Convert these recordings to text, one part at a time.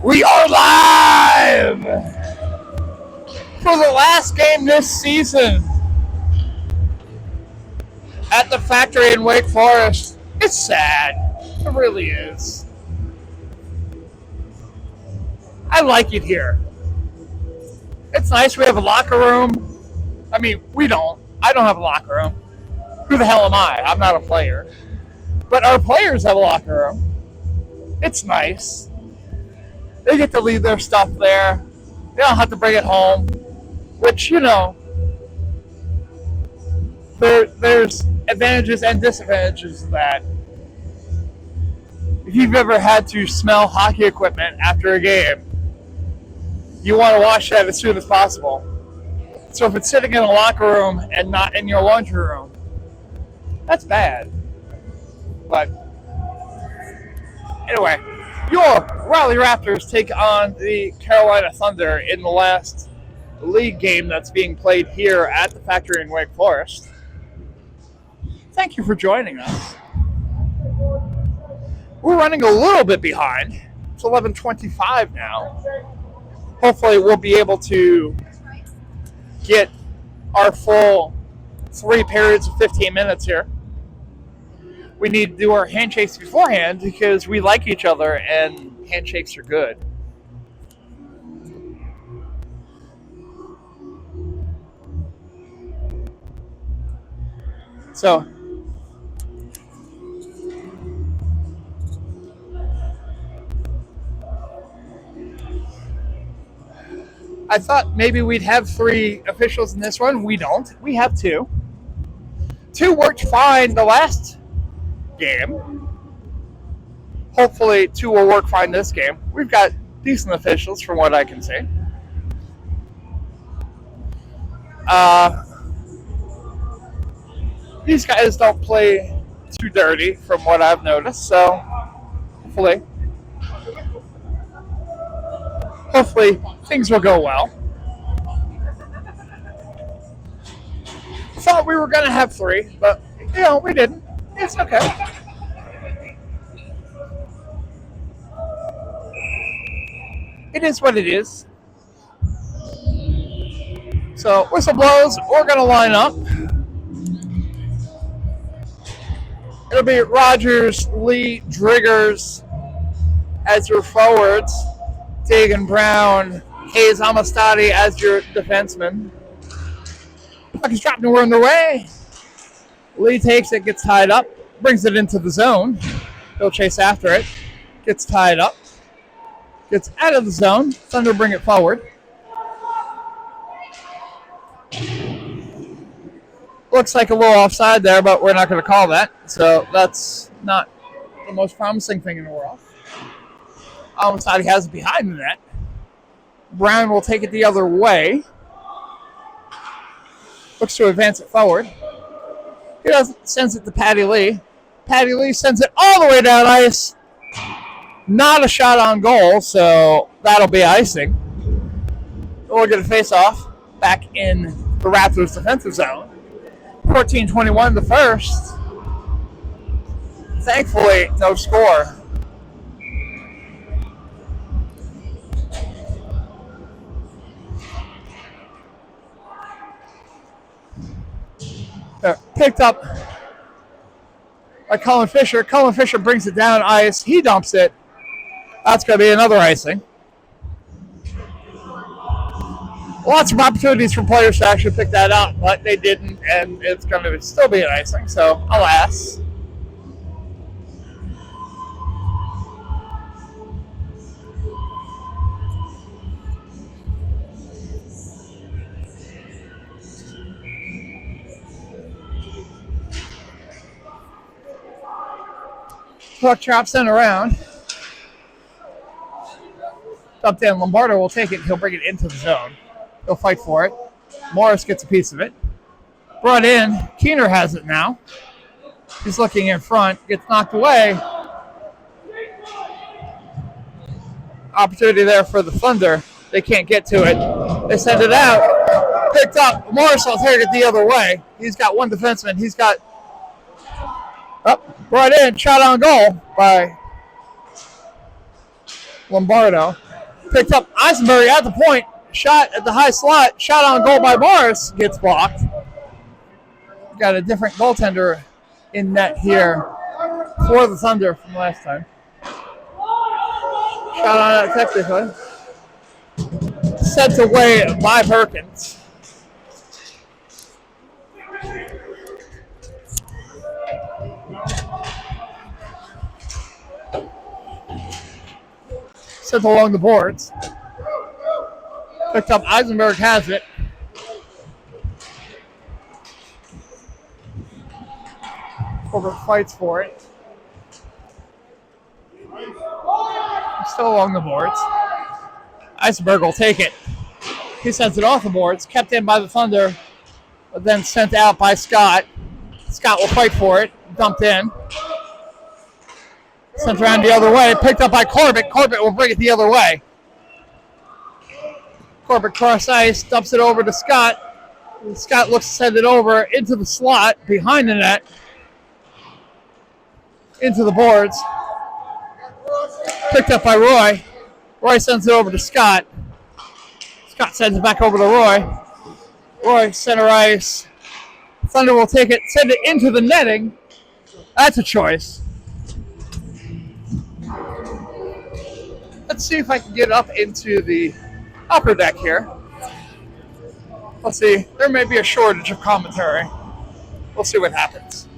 We are live for the last game this season at the factory in Wake Forest. It's sad. It really is. I like it here. It's nice. We have a locker room. I mean, we don't. I don't have a locker room. Who the hell am I? I'm not a player. But our players have a locker room. It's nice. They get to leave their stuff there. They don't have to bring it home. Which, you know, there's advantages and disadvantages to that. If you've ever had to smell hockey equipment after a game, you want to wash that as soon as possible. So if it's sitting in a locker room and not in your laundry room, that's bad. But anyway, your Raleigh Raptors take on the Carolina Thunder in the last league game that's being played here at the factory in Wake Forest. Thank you for joining us. We're running a little bit behind. It's 11:25 now. Hopefully we'll be able to get our full 3 periods of 15 minutes here. We need to do our handshakes beforehand because we like each other and handshakes are good. So, I thought maybe we'd have 3 officials in this one. We don't. We have 2. 2 worked fine the last game. Hopefully 2 will work fine this game. We've got decent officials from what I can see. These guys don't play too dirty from what I've noticed, so hopefully things will go well. Thought we were going to have 3, but we didn't. It's okay. It is what it is. So, whistle blows. We're going to line up. It'll be Rogers, Lee, Driggers as your forwards. Dagan Brown, Hayes Amistadi as your defenseman. Puck is dropped and we're underway. Lee takes it, gets tied up, brings it into the zone. He'll chase after it. Gets tied up. Gets out of the zone. Thunder bring it forward. Looks like a little offside there, but we're not going to call that. So that's not the most promising thing in the world. Amistadi has it behind the net. Brown will take it the other way. Looks to advance it forward. He sends it to Patty Lee. Patty Lee sends it all the way down ice. Not a shot on goal, so that'll be icing. We'll get a face-off back in the Raptors' defensive zone. 14-21 the first. Thankfully, no score. Picked up by Colin Fisher. Colin Fisher brings it down ice. He dumps it. That's going to be another icing. Lots of opportunities for players to actually pick that up, but they didn't, and it's going to still be an icing, so alas. Puck chops in around. Up there, Lombardo will take it. He'll bring it into the zone. He'll fight for it. Morris gets a piece of it. Brought in. Keener has it now. He's looking in front. Gets knocked away. Opportunity there for the Thunder. They can't get to it. They send it out. Picked up. Morris will take it the other way. He's got one defenseman. He's got... brought in. Shot on goal by Lombardo. Picked up Eisenberg at the point. Shot at the high slot. Shot on goal by Morris. Gets blocked. Got a different goaltender in net here for the Thunder from last time. Shot on it technically. Sent away by Perkins. Sent along the boards. Picked up. Eisenberg has it. Corbett fights for it. Still along the boards. Eisenberg will take it. He sends it off the boards. Kept in by the Thunder, but then sent out by Scott. Scott will fight for it. Dumped in. Sent around the other way. Picked up by Corbett. Corbett will bring it the other way. Corbett cross ice. Dumps it over to Scott. Scott looks to send it over into the slot behind the net. Into the boards. Picked up by Roy. Roy sends it over to Scott. Scott sends it back over to Roy. Roy, center ice. Thunder will take it, send it into the netting. That's a choice. Let's see if I can get up into the upper deck here. Let's see. There may be a shortage of commentary. We'll see what happens.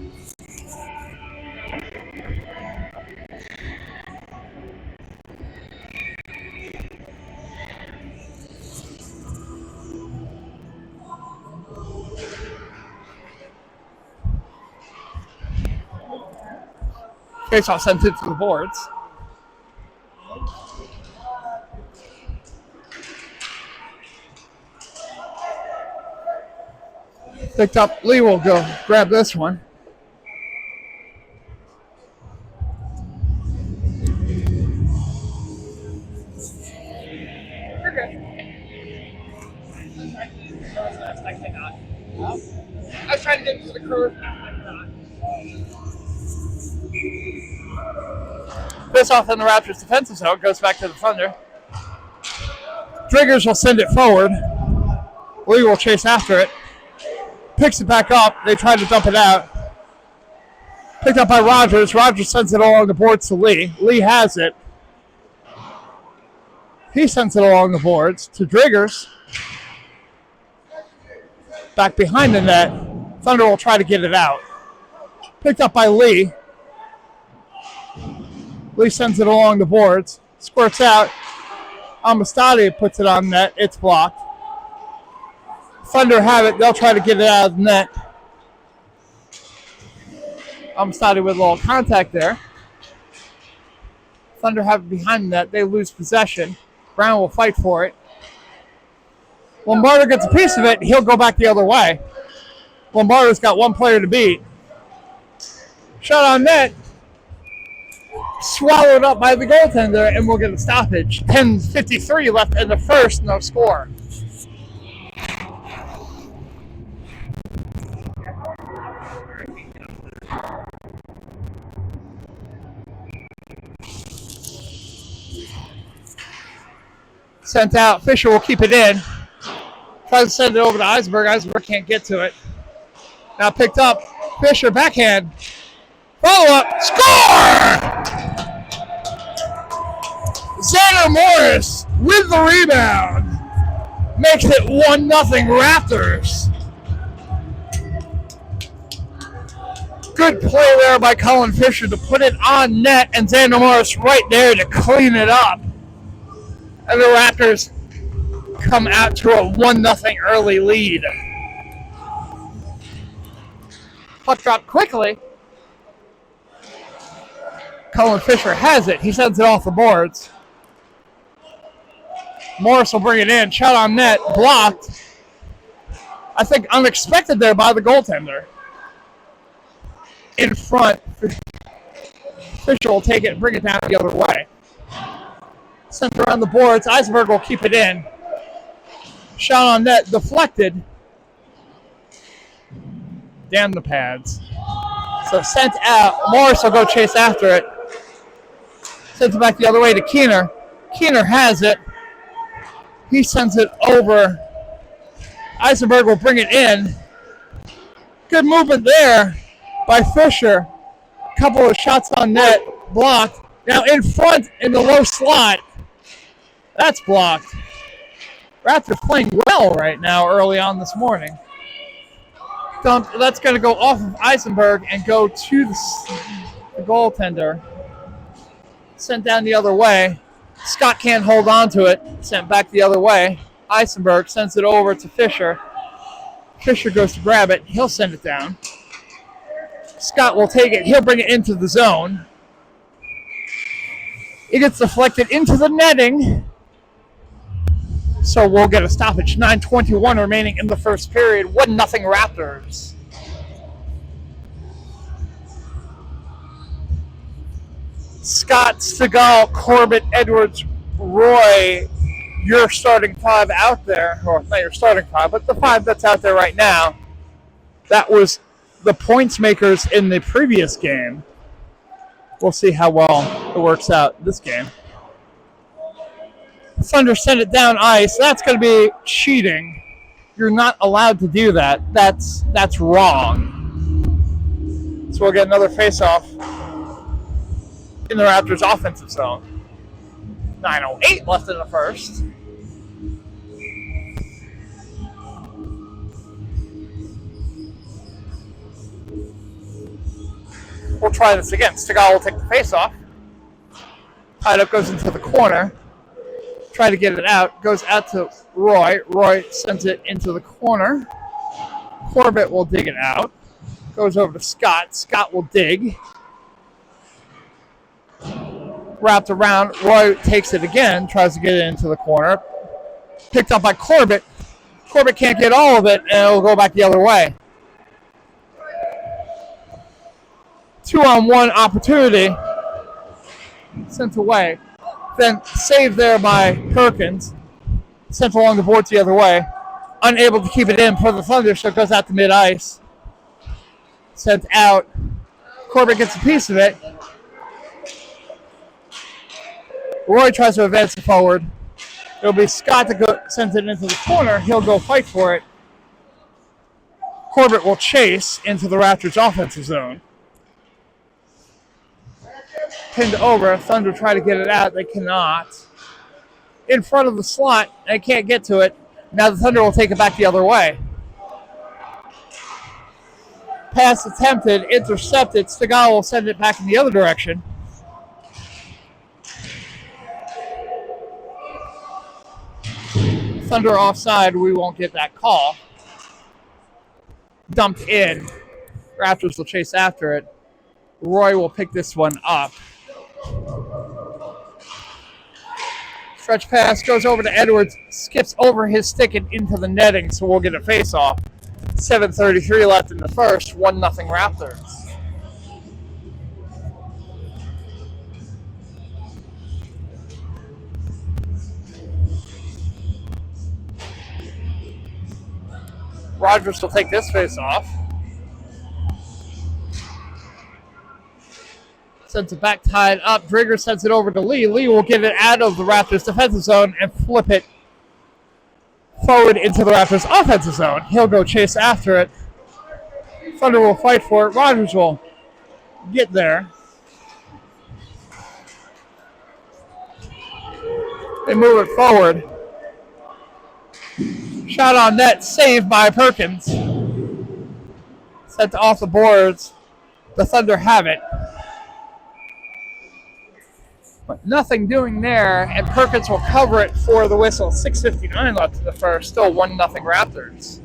Faceoff sent it to the boards. Picked up. Lee will go grab this one. I was trying to get into the curve. This off in the Raptors defensive zone goes back to the Thunder. Driggers will send it forward. Lee will chase after it. Picks it back up. They try to dump it out. Picked up by Rogers. Rogers sends it along the boards to Lee. Lee has it. He sends it along the boards to Driggers. Back behind the net. Thunder will try to get it out. Picked up by Lee. Lee sends it along the boards. Squirts out. Amistadi puts it on net. It's blocked. Thunder have it. They'll try to get it out of the net. Amistadi with a little contact there. Thunder have it behind the net. They lose possession. Brown will fight for it. Lombardo gets a piece of it. He'll go back the other way. Lombardo's got one player to beat. Shot on net. Swallowed up by the goaltender, and we'll get a stoppage. 10:53 left in the first, no score. Sent out. Fisher will keep it in. Tries to send it over to Eisenberg. Eisenberg can't get to it. Now picked up. Fisher backhand. Follow-up. Score! Xander Morris with the rebound. Makes it 1-0 Raptors. Good play there by Colin Fisher to put it on net, and Xander Morris right there to clean it up. And the Raptors come out to a 1-0 early lead. Puck dropped quickly. Colin Fisher has it. He sends it off the boards. Morris will bring it in. Shot on net. Blocked. I think unexpected there by the goaltender. In front. Fisher will take it and bring it down the other way. Sent around the boards. Eisenberg will keep it in. Shot on net. Deflected. Damn the pads. So sent out. Morris will go chase after it. Sends it back the other way to Keener. Keener has it. He sends it over. Eisenberg will bring it in. Good movement there by Fisher. Couple of shots on net, blocked. Now in front in the low slot. That's blocked. Raptors playing well right now early on this morning. That's going to go off of Eisenberg and go to the goaltender. Sent down the other way. Scott can't hold on to it. Sent back the other way. Eisenberg sends it over to Fisher. Fisher goes to grab it. He'll send it down. Scott will take it. He'll bring it into the zone. It gets deflected into the netting. So we'll get a stoppage. 9:21 remaining in the first period. 1-0 Raptors. Scott, Seagal, Corbett, Edwards, Roy, your starting five out there. Or not your starting five, but the five that's out there right now. That was the points makers in the previous game. We'll see how well it works out this game. Thunder sent it down ice. That's going to be cheating. You're not allowed to do that. That's wrong. So we'll get another face-off in the Raptors' offensive zone. 9:08 left in the first. We'll try this again. Seagal will take the face-off. Tied up, goes into the corner. Try to get it out. Goes out to Roy. Roy sends it into the corner. Corbett will dig it out. Goes over to Scott. Scott will dig. Wrapped around. Roy takes it again. Tries to get it into the corner. Picked up by Corbett. Corbett can't get all of it, and it'll go back the other way. 2-on-1 opportunity. Sent away. Then saved there by Perkins. Sent along the boards the other way. Unable to keep it in for the Thunder, so it goes out to mid-ice. Sent out. Corbett gets a piece of it. Roy tries to advance it forward. It'll be Scott that sends it into the corner. He'll go fight for it. Corbett will chase into the Raptors' offensive zone. Pinned over. Thunder try to get it out. They cannot. In front of the slot. They can't get to it. Now the Thunder will take it back the other way. Pass attempted. Intercepted. Seagal will send it back in the other direction. Thunder offside. We won't get that call. Dumped in. Raptors will chase after it. Roy will pick this one up. Stretch pass goes over to Edwards, skips over his stick and into the netting, so we'll get a face-off. 7:33 left in the first, 1-0 Raptors. Rogers will take this face-off. Sends it back, tied up. Drigger sends it over to Lee. Lee will get it out of the Raptors' defensive zone and flip it forward into the Raptors' offensive zone. He'll go chase after it. Thunder will fight for it. Rogers will get there. They move it forward. Shot on net, saved by Perkins. Sent off the boards. The Thunder have it. But nothing doing there, and Perkins will cover it for the whistle. 6:59 left in the first, still 1-0 Raptors.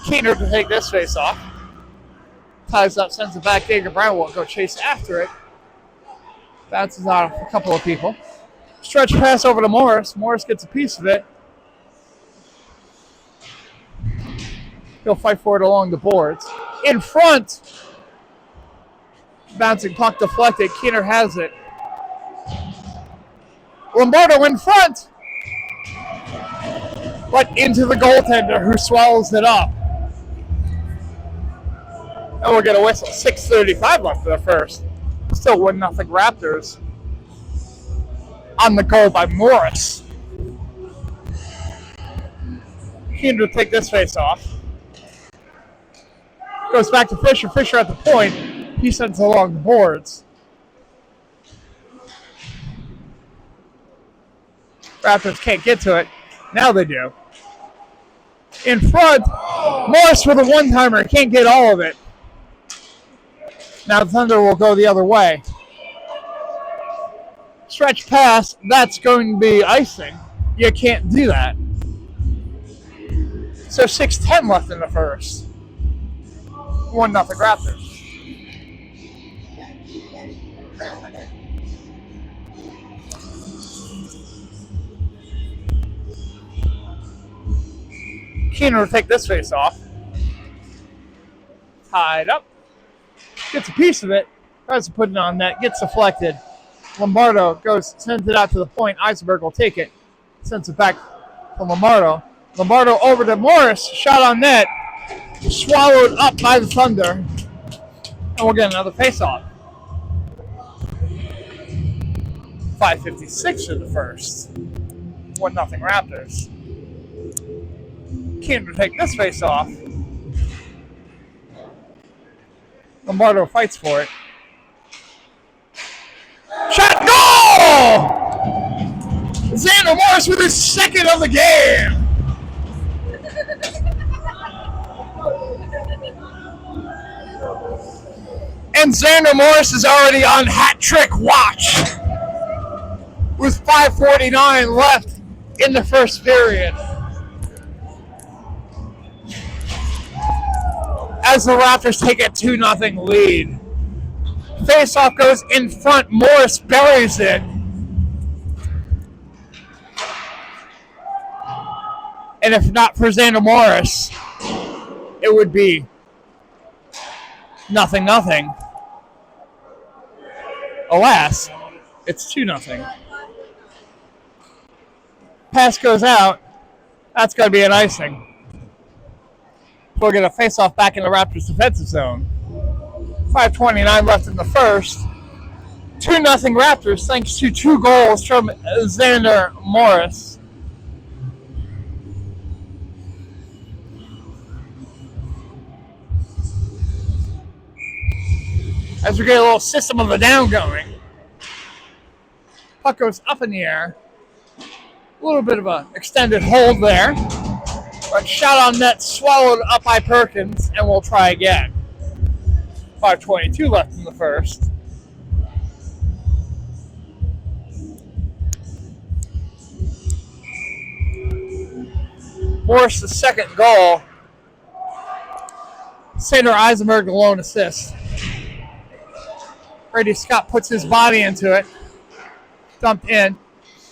Keener to take this face off. Ties up, sends it back. David Brown will go chase after it. Bounces off a couple of people. Stretch pass over to Morris. Morris gets a piece of it. He'll fight for it along the boards. In front. Bouncing puck deflected. Keener has it. Lombardo in front. But into the goaltender who swallows it up. And we'll get a whistle. 6:35 left in the first. Still 1-0 Raptors. On the goal by Morris. Keen to take this face off. Goes back to Fisher. Fisher at the point. He sends it along the boards. Raptors can't get to it. Now they do. In front, Morris with a one-timer. Can't get all of it. Now Thunder will go the other way. Stretch pass, that's going to be icing. You can't do that. So 6:10 left in the first. 1-0 Raptors. Keener will take this face off. Tied up. Gets a piece of it. Tries to put it on net. Gets deflected. Lombardo sends it out to the point. Eisenberg will take it. Sends it back to Lombardo. Lombardo over to Morris. Shot on net. Swallowed up by the Thunder. And we'll get another face-off. 5:56 in the first. 1-0 Raptors. Keener to take this face-off. Lombardo fights for it. Shot, goal! Xander Morris with his second of the game. And Xander Morris is already on hat trick watch with 5:49 left in the first period. As the Raptors take a 2-0 lead. Faceoff goes in front. Morris buries it. And if not for Xander Morris, it would be 0-0. Alas, it's 2-0. Pass goes out. That's going to be an icing. We'll get a face-off back in the Raptors' defensive zone. 5:29 left in the first. 2-0 Raptors thanks to 2 goals from Xander Morris. As we get a little system of a down going. Puck goes up in the air. A little bit of an extended hold there. But shot on net, swallowed up by Perkins, and we'll try again. 5:22 left in the first. Morris, the second goal. Sander Eisenberg, the lone assist. Brady Scott puts his body into it. Dumped in.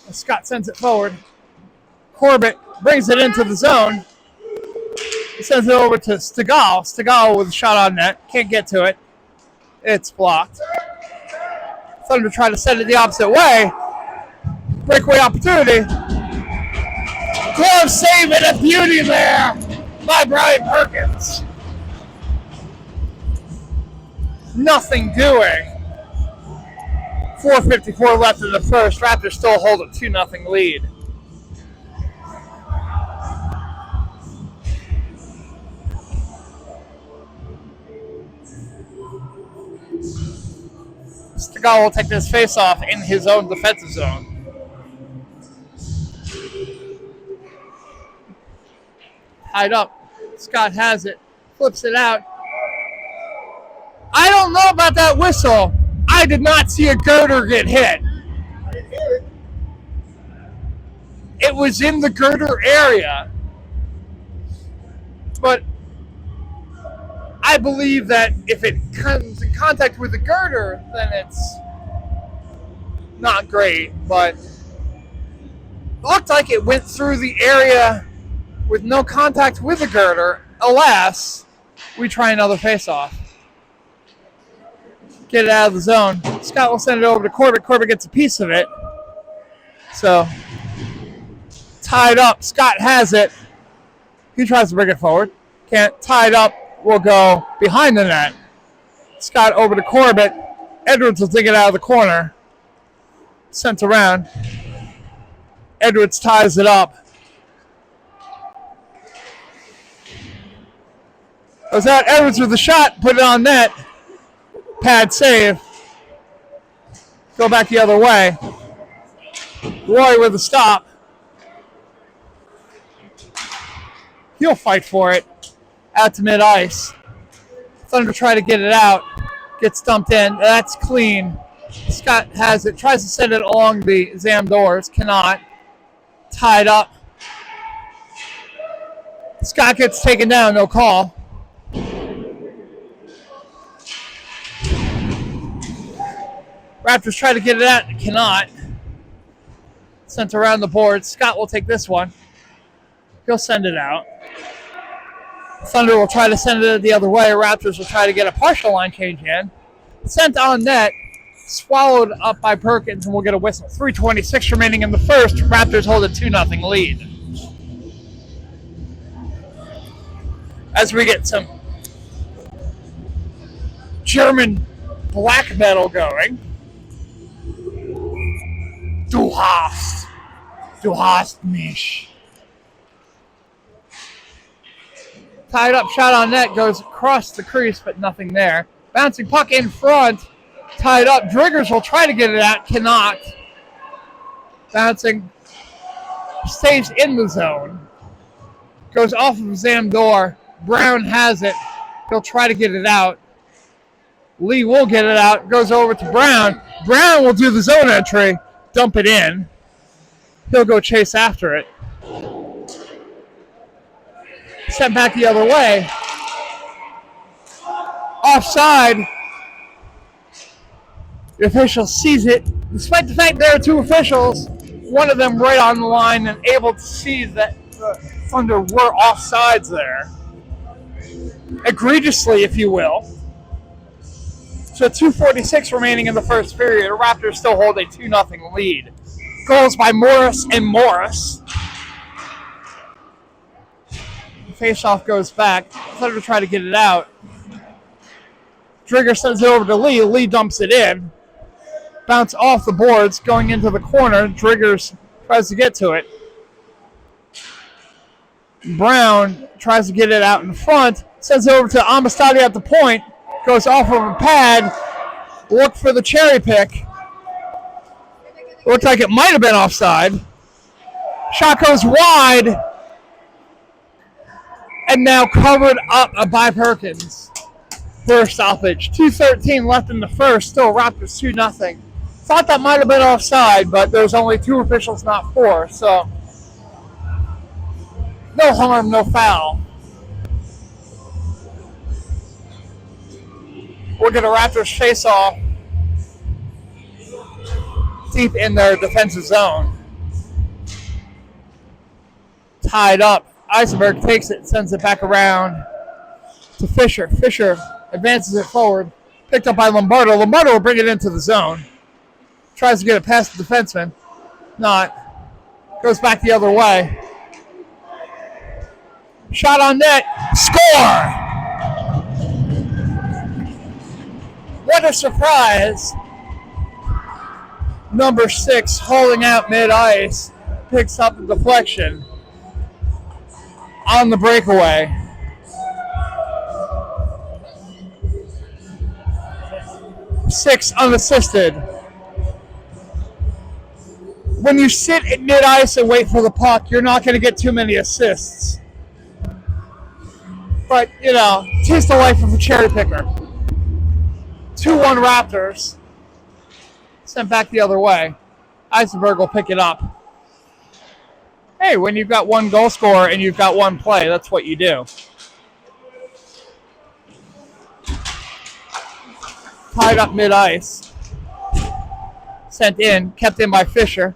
And Scott sends it forward. Corbett brings it into the zone. He sends it over to Stegall. Stegall with a shot on net. Can't get to it. It's blocked. Thunder try to send it the opposite way. Breakaway opportunity. Glove save and a beauty there by Brian Perkins. Nothing doing. 4:54 left in the first. Raptors still hold a 2-0 lead. Stegall will take this face-off in his own defensive zone. Tied up. Scott has it. Flips it out. I don't know about that whistle. I did not see a girder get hit. I didn't hear it. It was in the girder area. But I believe that if it comes in contact with the girder, then it's not great. But it looked like it went through the area with no contact with the girder. Alas, we try another face-off. Get it out of the zone. Scott will send it over to Corbett. Corbett gets a piece of it. So, tied up. Scott has it. He tries to bring it forward. Can't. Tied up. will go behind the net. Scott over to Corbett. Edwards will dig it out of the corner. Sent around. Edwards ties it up. Goes out. Edwards with the shot. Put it on net. Pad save. Go back the other way. Roy with the stop. He'll fight for it. Out to mid-ice. Thunder try to get it out. Gets dumped in. That's clean. Scott has it. Tries to send it along the Zam doors. Cannot. Tied up. Scott gets taken down. No call. Raptors try to get it out. Cannot. Sent around the board. Scott will take this one. He'll send it out. Thunder will try to send it the other way. Raptors will try to get a partial line change in. Sent on net. Swallowed up by Perkins, and we'll get a whistle. 3:26 remaining in the first. Raptors hold a 2-0 lead. As we get some German black metal going. Du hast mich. Tied up shot on net, goes across the crease, but nothing there. Bouncing puck in front. Tied up. Driggers will try to get it out. Cannot. Bouncing. Stays in the zone. Goes off of Zam door. Brown has it. He'll try to get it out. Lee will get it out. Goes over to Brown. Brown will do the zone entry. Dump it in. He'll go chase after it. Sent back the other way. Offside. The official sees it. Despite the fact there are two officials, one of them right on the line and able to see that the Thunder were offsides there. Egregiously, if you will. So 2:46 remaining in the first period. The Raptors still hold a 2-0 lead. Goals by Morris and Morris. Faceoff goes back. Thunder try to get it out. Drigger sends it over to Lee. Lee dumps it in. Bounce off the boards, going into the corner. Driggers tries to get to it. Brown tries to get it out in front. Sends it over to Amistadi at the point. Goes off of a pad. Look for the cherry pick. Looked like it might have been offside. Shot goes wide. And now covered up by Perkins for a stoppage. 2:13 left in the first. Still Raptors 2-0. Thought that might have been offside, but there's only two officials, not four. So no harm, no foul. We'll get a Raptors face-off deep in their defensive zone. Tied up. Eisenberg takes it, sends it back around to Fisher. Fisher advances it forward. Picked up by Lombardo. Lombardo will bring it into the zone. Tries to get it past the defenseman. Not. Goes back the other way. Shot on net. Score! What a surprise. Number 6 holding out mid-ice. Picks up the deflection on the breakaway. Six unassisted. When you sit at mid-ice and wait for the puck, you're not going to get too many assists. But, you know, tis the life of a cherry picker. 2-1 Raptors. Sent back the other way. Eisenberg will pick it up. Hey, when you've got one goal scorer and you've got one play, that's what you do. Tied up mid-ice. Sent in, kept in by Fisher.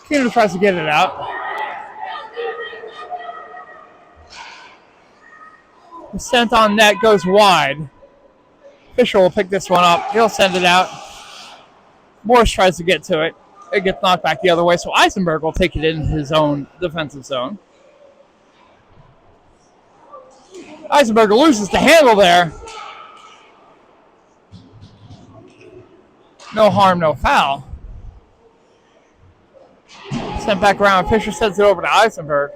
Keenan tries to get it out. The sent on net goes wide. Fisher will pick this one up. He'll send it out. Morris tries to get to it. It gets knocked back the other way, so Eisenberg will take it in his own defensive zone. Eisenberg loses the handle there. No harm, no foul. Sent back around. Fisher sends it over to Eisenberg.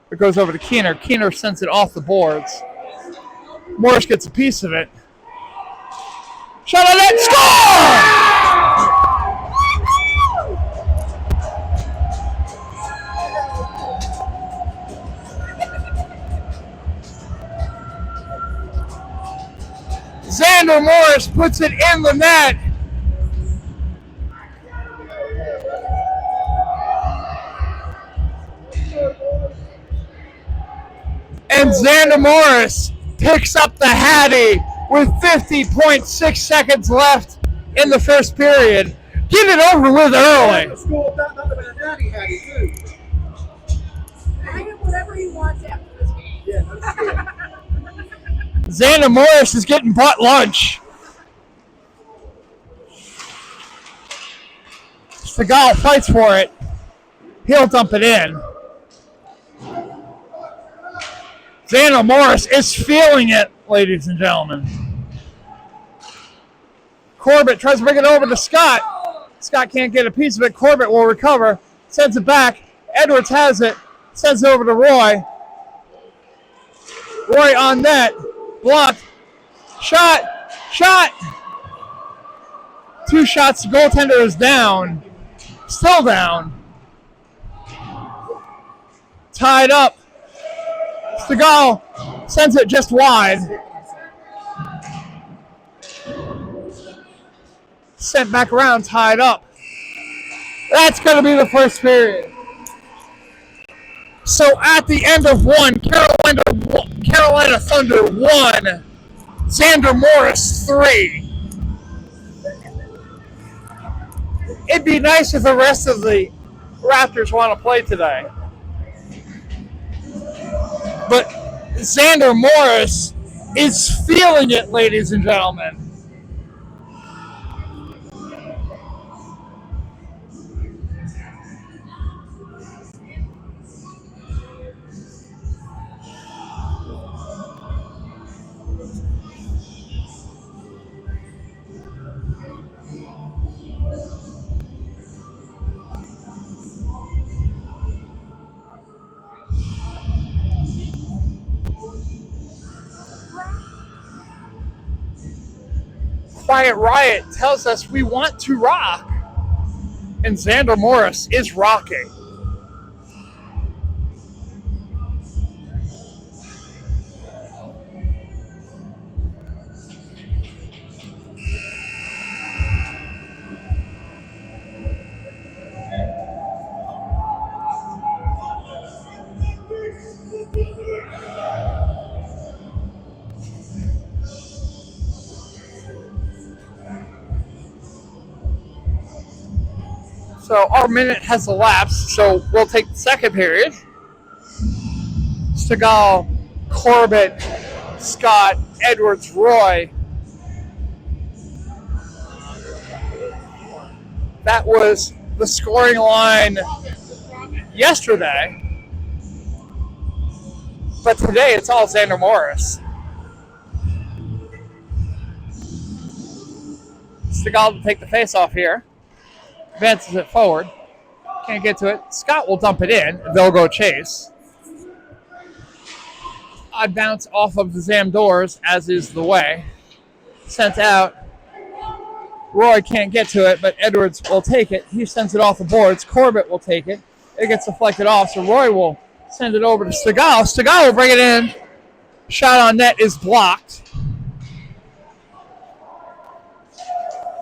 It goes over to Keener. Keener sends it off the boards. Morris gets a piece of it. Shot on net. Score! Xander Morris puts it in the net. And Xander Morris picks up the Hattie with 50.6 seconds left in the first period. Get it over with early. I get whatever he wants after this game. Yeah, that's good. Xander Morris is getting bought lunch. Segal fights for it. He'll dump it in. Xander Morris is feeling it, ladies and gentlemen. Corbett tries to bring it over to Scott. Scott can't get a piece of it. Corbett will recover. Sends it back. Edwards has it. Sends it over to Roy. Roy on net. Blocked. Shot. Shot. 2 shots. The goaltender is down. Still down. Tied up. Segal sends it just wide. Sent back around, tied up. That's going to be the first period. So at the end of one, Carolina Thunder 1, Xander Morris 3. It'd be nice if the rest of the Raptors want to play today. But Xander Morris is feeling it, ladies and gentlemen. Quiet Riot tells us we want to rock, and Xander Morris is rocking. So our minute has elapsed, so we'll take the second period. Segal, Corbett, Scott, Edwards, Roy. That was the scoring line yesterday. But today it's all Xander Morris. Segal to take the face off here. Advances it forward. Can't get to it. Scott will dump it in. They'll go chase. Odd bounce off of the Zam doors, as is the way. Sent out. Roy can't get to it, but Edwards will take it. He sends it off the boards. Corbett will take it. It gets deflected off, so Roy will send it over to Segal. Segal will bring it in. Shot on net is blocked.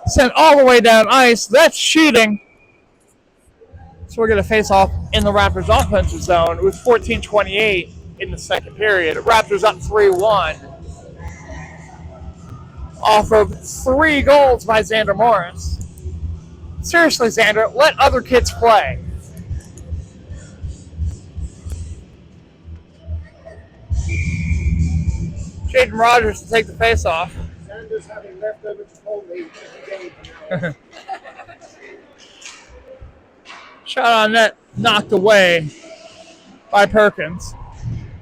Sent all the way down ice. That's cheating. So we're going to face off in the Raptors offensive zone with 14:28 in the second period. Raptors up 3-1. Off of 3 goals by Xander Morris. Seriously, Xander, let other kids play. Jaden Rogers to take the face off. Xander's having leftover Chipotle every day. Shot on net, knocked away by Perkins.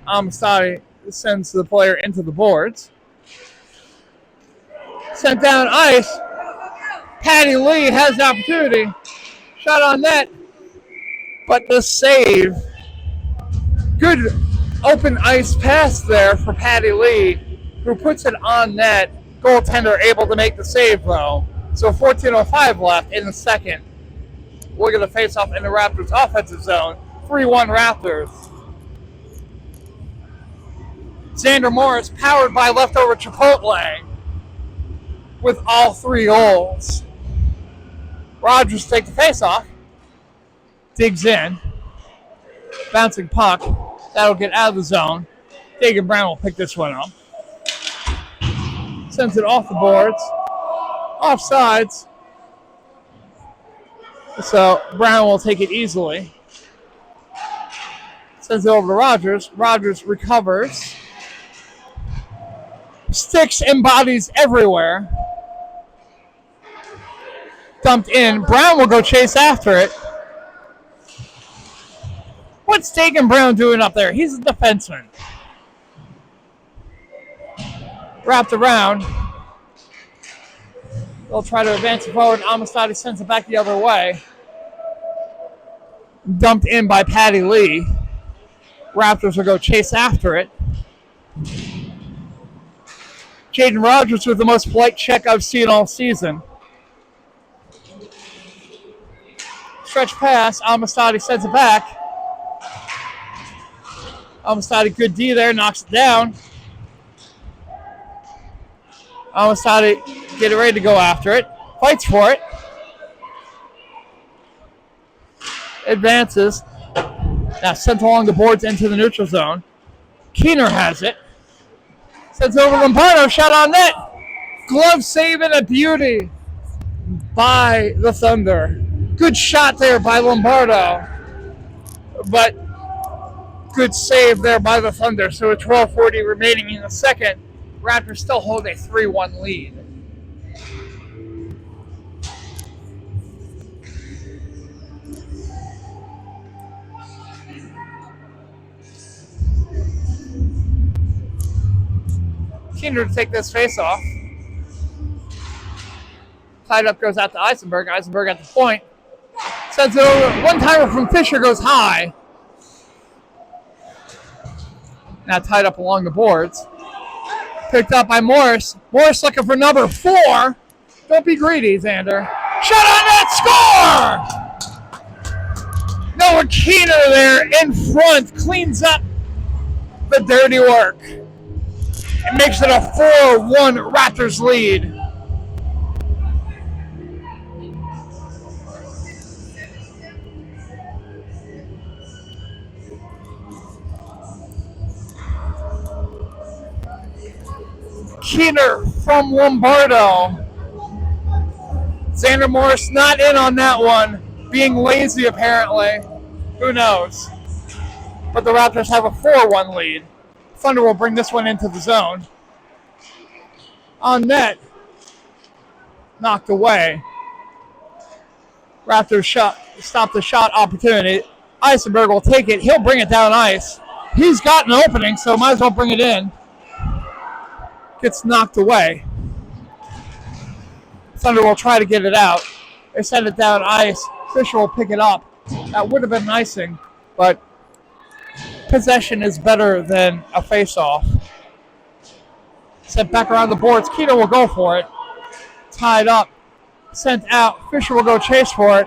Amistadi sends the player into the boards. Sent down ice. Patty Lee has the opportunity. Shot on net. But the save. Good open ice pass there for Patty Lee, who puts it on net. Goaltender able to make the save, though. So 14:05 left in the second. We're going to face off in the Raptors offensive zone. 3-1 Raptors. Xander Morris powered by leftover Chipotle with all 3 goals. Rogers take the face-off. Digs in. Bouncing puck. That'll get out of the zone. Dagan Brown will pick this one up. Sends it off the boards. Offsides. So Brown will take it easily. Sends it over to Rogers. Rogers recovers. Sticks and bodies everywhere. Dumped in. Brown will go chase after it. What's Dagan Brown doing up there? He's a defenseman. Wrapped around. They'll try to advance it forward. Amistadi sends it back the other way. Dumped in by Patty Lee. Raptors will go chase after it. Jaden Rogers with the most polite check I've seen all season. Stretch pass. Amistadi sends it back. Amistadi, good D there, knocks it down. Amistadi getting ready to go after it. Fights for it. Advances. Now sent along the boards into the neutral zone. Keener has it. Sends over Lombardo, shot on net. Glove save and a beauty by the Thunder. Good shot there by Lombardo. But good save there by the Thunder. So with 12:40 remaining in the second, Raptors still hold a 3-1 lead. Keener to take this face off. Tied up goes out to Eisenberg. Eisenberg at the point. Sends it over. One-timer from Fisher goes high. Now tied up along the boards. Picked up by Morris. Morris looking for number 4. Don't be greedy, Xander. Shot on net, score! Noah Keener there in front. Cleans up the dirty work. It makes it a 4-1 Raptors lead. Keener from Lombardo. Xander Morris not in on that one. Being lazy, apparently. Who knows? But the Raptors have a 4-1 lead. Thunder will bring this one into the zone. On net. Knocked away. Raptors stop the shot opportunity. Eisenberg will take it. He'll bring it down ice. He's got an opening, so might as well bring it in. Gets knocked away. Thunder will try to get it out. They send it down ice. Fisher will pick it up. That would have been icing, but possession is better than a face-off. Sent back around the boards. Keener will go for it. Tied up. Sent out. Fisher will go chase for it.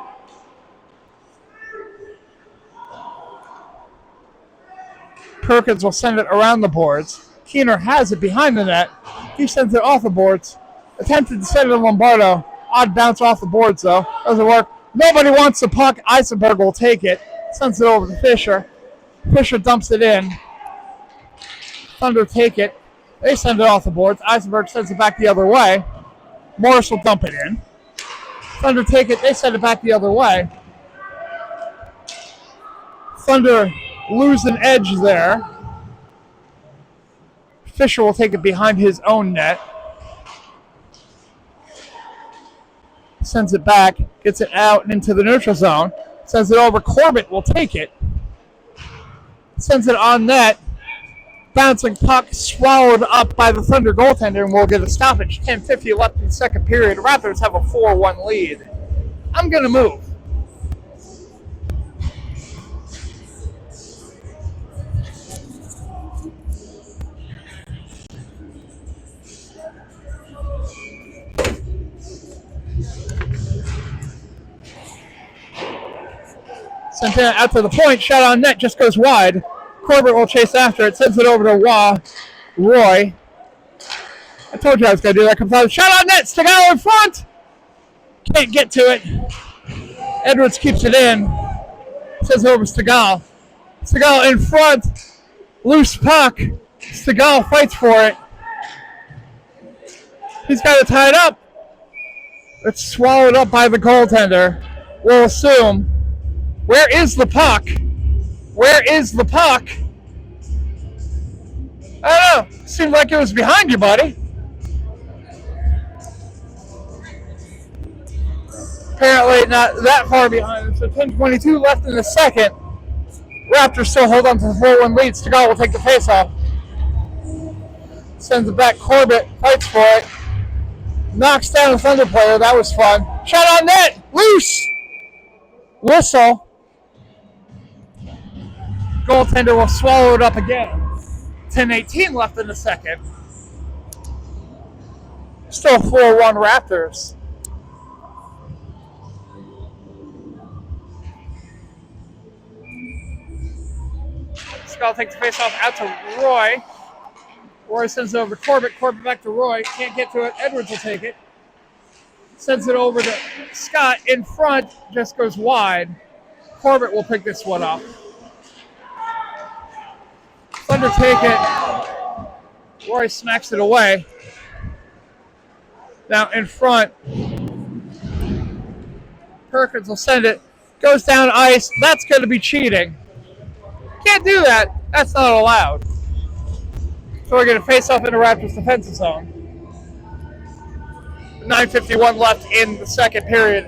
Perkins will send it around the boards. Keener has it behind the net. He sends it off the boards. Attempted to send it to Lombardo. Odd bounce off the boards, though. Doesn't work. Nobody wants the puck. Eisenberg will take it. Sends it over to Fisher. Fisher dumps it in. Thunder take it. They send it off the boards. Eisenberg sends it back the other way. Morris will dump it in. Thunder take it. They send it back the other way. Thunder lose an edge there. Fisher will take it behind his own net. Sends it back. Gets it out and into the neutral zone. Sends it over. Corbett will take it. Sends it on net. Bouncing puck swallowed up by the Thunder goaltender, and we'll get a stoppage. 10:50 left in the second period. Raptors have a 4-1 lead. I'm going to move. Sent it out to the point. Shot on net. Just goes wide. Corbett will chase after it. Sends it over to Roy. I told you I was going to do that. Comes out. Shot on net. Stigall in front. Can't get to it. Edwards keeps it in. Sends it over to Stigall. Stigall in front. Loose puck. Stigall fights for it. He's got it tied up. It's swallowed up by the goaltender. We'll assume. Where is the puck? Where is the puck? I don't know. Seemed like it was behind you, buddy. Apparently not that far behind. So 10:22 left in the second. Raptors still hold on to the 4-1 lead. Stigall will take the faceoff. Sends it back. Corbett fights for it. Knocks down a Thunder player. That was fun. Shot on net. Loose. Whistle. Goaltender will swallow it up again. 10:18 left in the second. Still 4-1 Raptors. Stigall takes the face off out to Roy. Roy sends it over to Corbett. Corbett back to Roy. Can't get to it. Edwards will take it. Sends it over to Scott in front. Just goes wide. Corbett will pick this one up. Thunder take it. Roy smacks it away. Now in front. Perkins will send it. Goes down ice. That's going to be cheating. Can't do that. That's not allowed. So we're going to face off in the Raptors defensive zone. 9:51 left in the second period.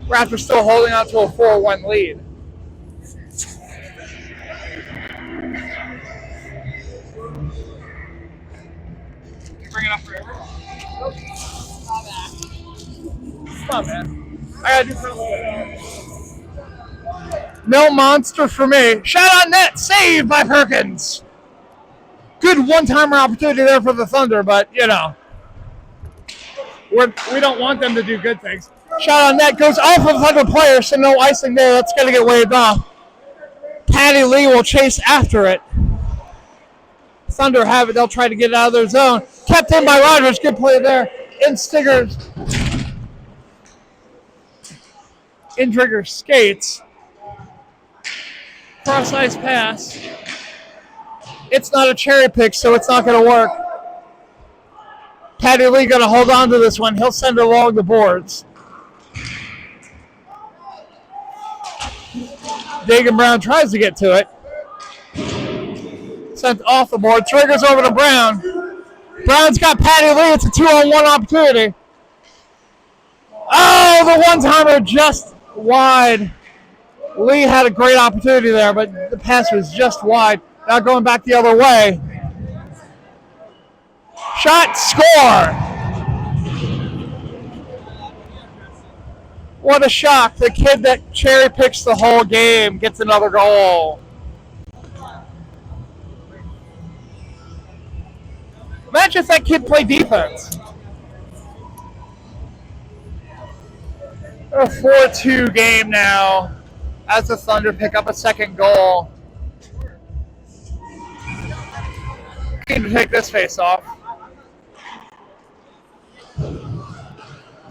Raptors still holding on to a 4-1 lead. Bring it up forever. Come on, man. I gotta do something. No monster for me. Shot on net. Saved by Perkins. Good one-timer opportunity there for the Thunder, but, you know, we don't want them to do good things. Shot on net. Goes off of Thunder player, so no icing there. That's going to get waved off. Patty Lee will chase after it. Thunder have it. They'll try to get it out of their zone. Kept in by Rogers. Good play there. In Driggers skates. Cross-ice pass. It's not a cherry pick, so it's not going to work. Patty Lee going to hold on to this one. He'll send it along the boards. Dagan Brown tries to get to it. Sent off the board. Triggers over to Brown. Brown's got Patty Lee. It's a 2-on-1 opportunity. Oh, the one-timer just wide. Lee had a great opportunity there, but the pass was just wide. Now going back the other way. Shot, score. What a shock. The kid that cherry picks the whole game gets another goal. Imagine if that kid played defense. A 4-2 game now as the Thunder pick up a second goal. Need to take this face off.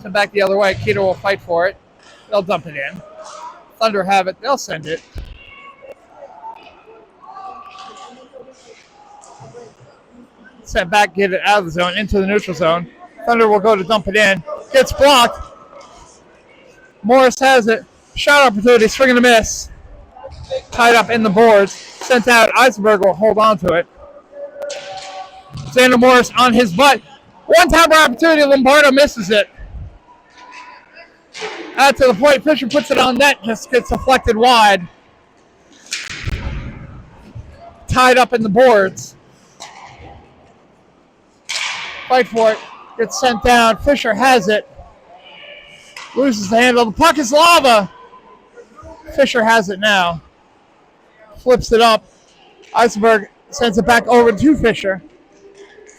Send back the other way. Keto will fight for it. They'll dump it in. Thunder have it. They'll send it. Send back, get it out of the zone, into the neutral zone. Thunder will go to dump it in. Gets blocked. Morris has it. Shot opportunity, swing and a miss. Tied up in the boards. Sent out. Eisenberg will hold on to it. Xander Morris on his butt. One-time opportunity. Lombardo misses it. Out to the point. Fisher puts it on net. Just gets deflected wide. Tied up in the boards. Fight for it. Gets sent down. Fisher has it. Loses the handle. The puck is lava. Fisher has it now. Flips it up. Eisenberg sends it back over to Fisher.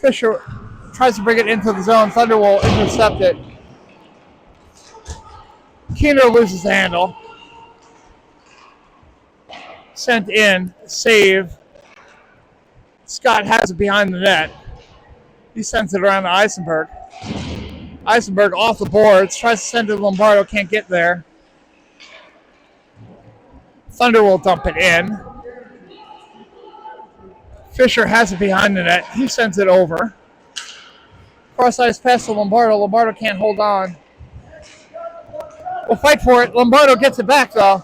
Fisher tries to bring it into the zone. Thunder will intercept it. Keener loses the handle. Sent in. Save. Scott has it behind the net. He sends it around to Eisenberg. Eisenberg off the boards. Tries to send it to Lombardo. Can't get there. Thunder will dump it in. Fisher has it behind the net. He sends it over. Cross-ice pass to Lombardo. Lombardo can't hold on. We'll fight for it. Lombardo gets it back, though.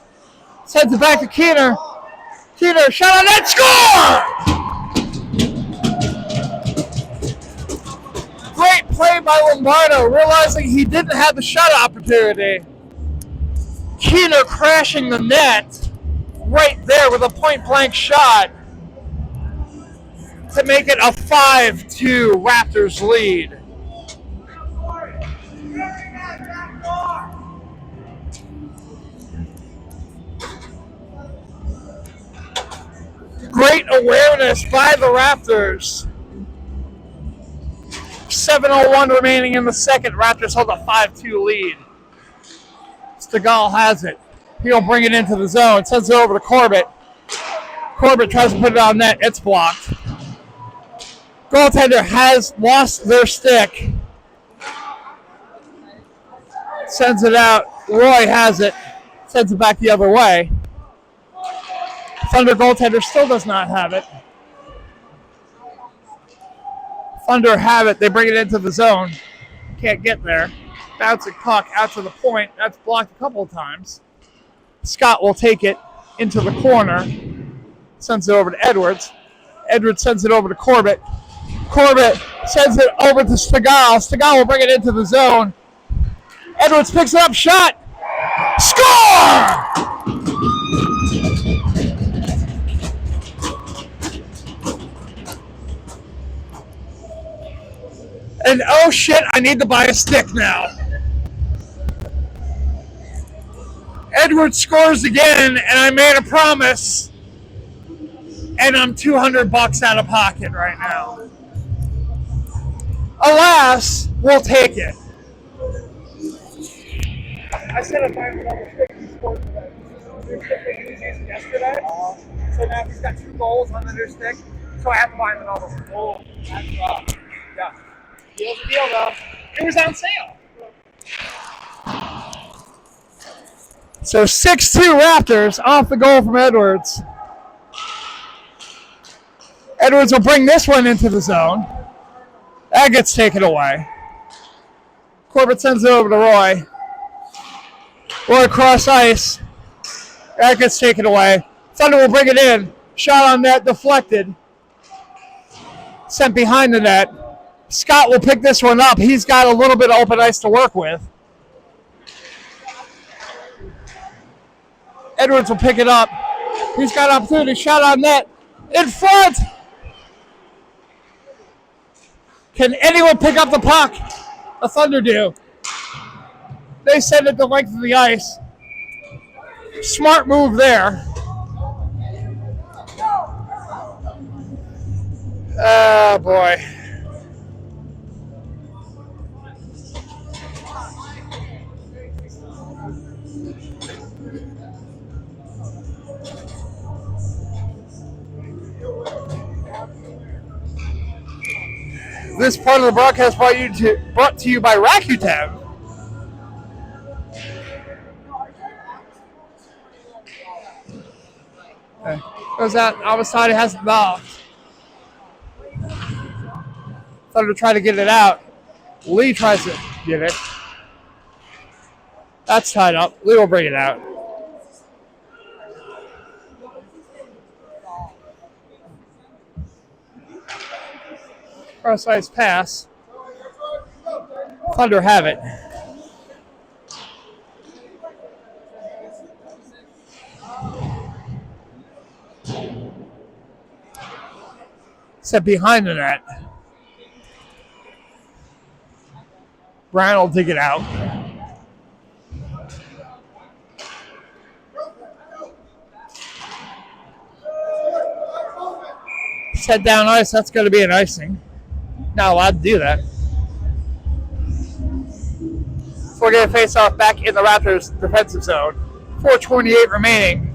Sends it back to Keener. Keener, shot on net, score! Great play by Lombardo, realizing he didn't have the shot opportunity. Keener crashing the net right there with a point-blank shot to make it a 5-2 Raptors lead. Great awareness by the Raptors. 7:01 remaining in the second. Raptors hold a 5-2 lead. Stegall has it. He'll bring it into the zone. Sends it over to Corbett. Corbett tries to put it on net. It's blocked. Goaltender has lost their stick. Sends it out. Roy has it. Sends it back the other way. Thunder goaltender still does not have it. Thunder have it. They bring it into the zone. Can't get there. Bouncing puck out to the point. That's blocked a couple of times. Scott will take it into the corner. Sends it over to Edwards. Edwards sends it over to Corbett. Corbett sends it over to Stegall. Stegall will bring it into the zone. Edwards picks it up. Shot. Score! And oh shit, I need to buy a stick now. Edwards scores again, and I made a promise, and I'm $200 out of pocket right now. Alas, we'll take it. I said if I have another stick, he scored today. New stick that he was using yesterday. So now he's got 2 goals on the new stick, so I have to buy him another one. Oh, that's rough. Yeah. Deal's a deal, though. It was on sale. So 6-2 Raptors off the goal from Edwards. Edwards will bring this one into the zone. That gets taken away. Corbett sends it over to Roy. Roy cross ice. That gets taken away. Thunder will bring it in. Shot on net, deflected. Sent behind the net. Scott will pick this one up. He's got a little bit of open ice to work with. Edwards will pick it up. He's got an opportunity. Shot on net. In front. Can anyone pick up the puck? The Thunder do. They send it the length of the ice. Smart move there. Oh, boy. This part of the broadcast brought to you by Rakuten. Okay. Goes out. Avastani has it knocked. Thunder try to get it out. Lee tries to get it. That's tied up. Lee will bring it out. Cross ice pass. Thunder have it. Set behind the net. Brown will dig it out. Set down ice. That's going to be an icing. Not allowed to do that. We're going to face off back in the Raptors defensive zone. 4:28 remaining.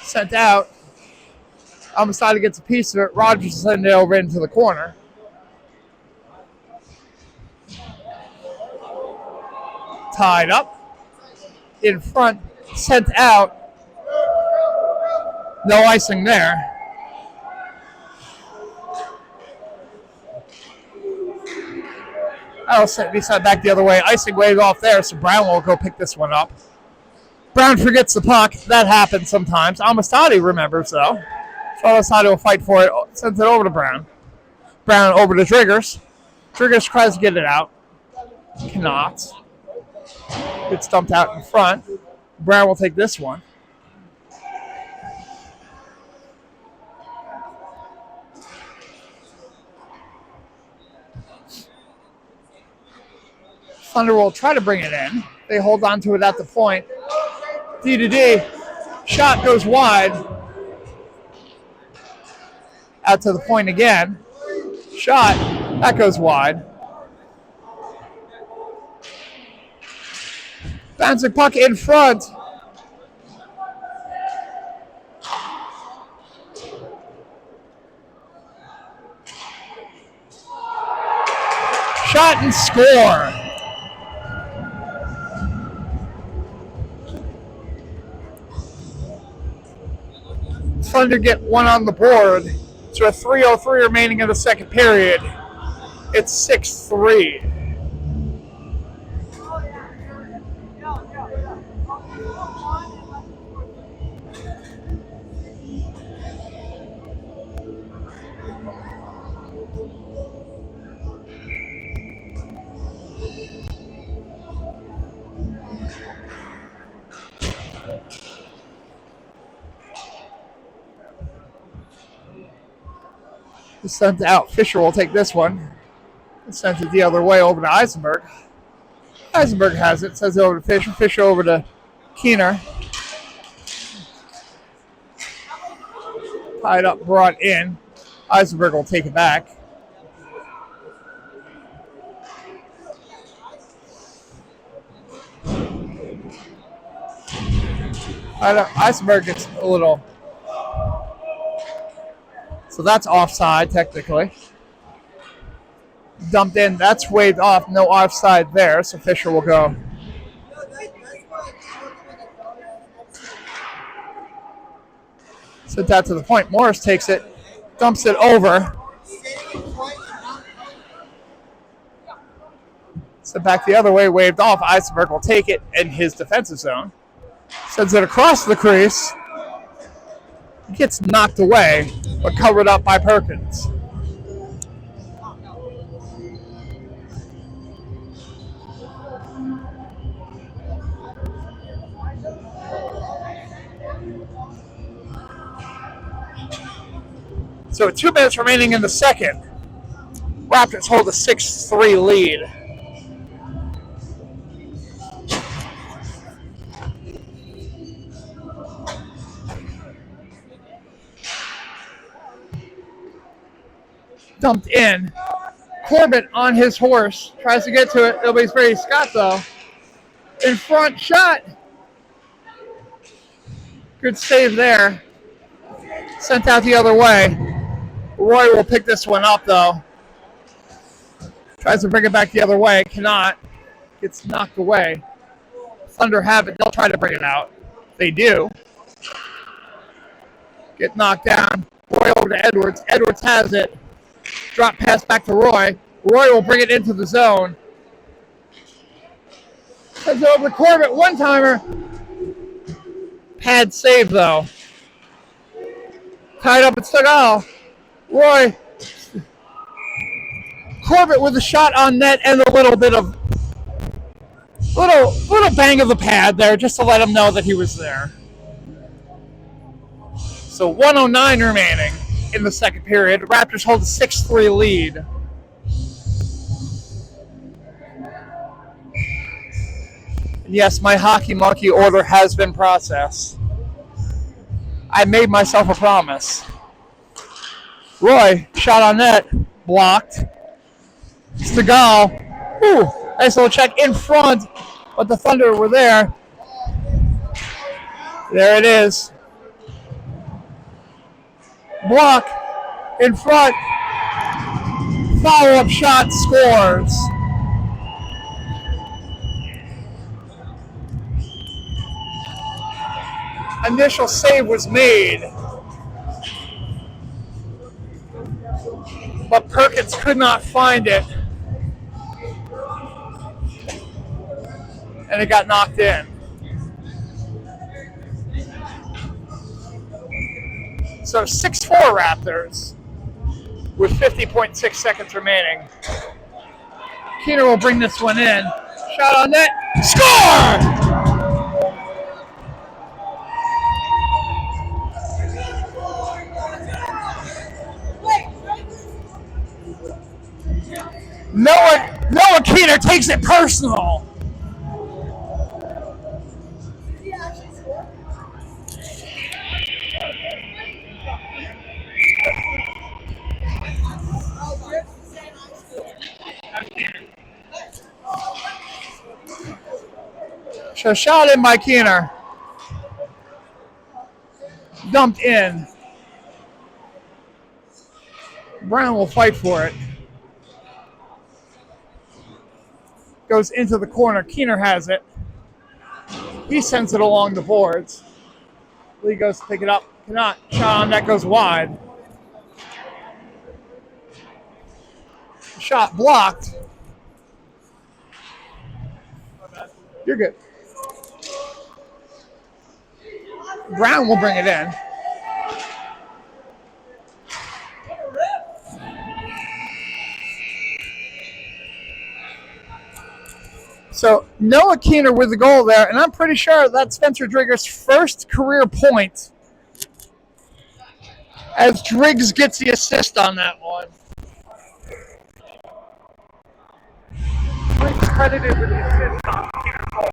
Sent out. Amistad gets a piece of it. Rogers sends it over into the corner. Tied up. In front. Sent out. No icing there. That'll be sent back the other way. Icing wave off there, so Brown will go pick this one up. Brown forgets the puck. That happens sometimes. Amistadi remembers, though. So Amistadi will fight for it. Sends it over to Brown. Brown over to Driggers. Driggers tries to get it out. Cannot. Gets dumped out in front. Brown will take this one. Thunder will try to bring it in. They hold on to it at the point. D to D. Shot goes wide. Out to the point again. Shot. That goes wide. Bouncing puck in front. Shot and score. Thunder get one on the board. So a 3:03 remaining in the second period. It's 6-3. Sent out. Fisher will take this one. Sent it the other way over to Eisenberg. Eisenberg has it. Sends it over to Fisher. Fisher over to Keener. Tied up, brought in. Eisenberg will take it back. Eisenberg gets a little... So that's offside, technically. Dumped in. That's waved off. No offside there, so Fisher will go. Sent out to the point. Morris takes it. Dumps it over. Sent back the other way. Waved off. Eisenberg will take it in his defensive zone. Sends it across the crease. Gets knocked away, but covered up by Perkins. So 2 minutes remaining in the second. Raptors hold a 6-3 lead. Dumped in. Corbett on his horse. Tries to get to it. Nobody's ready. Scott, though. In front. Shot. Good save there. Sent out the other way. Roy will pick this one up, though. Tries to bring it back the other way. Cannot. Gets knocked away. Thunder have it. They'll try to bring it out. They do. Get knocked down. Roy over to Edwards. Edwards has it. Drop pass back to Roy. Roy will bring it into the zone. Sends it over to Corbett. One-timer. Pad save, though. Tied up at Segal. Roy. Corbett with a shot on net and a little bit of Little bang of the pad there just to let him know that he was there. So 109 remaining in the second period. Raptors hold a 6-3 lead. And yes, my hockey monkey order has been processed. I made myself a promise. Roy, shot on net, blocked. Stegall, nice little check in front, but the Thunder were there. There it is. Block in front. Follow-up shot scores. Initial save was made, but Perkins could not find it, and it got knocked in. So 6-4 Raptors with 50.6 seconds remaining. Keener will bring this one in. Shot on net. Score! Noah Keener takes it personal. So shot in by Keener. Dumped in. Brown will fight for it. Goes into the corner. Keener has it. He sends it along the boards. Lee goes to pick it up. Cannot. Shot on that goes wide. Shot blocked. You're good. Brown will bring it in. So Noah Keener with the goal there, and I'm pretty sure that's Spencer Drigger's first career point as Driggs gets the assist on that one. Driggs credited with the assist on Keener's goal.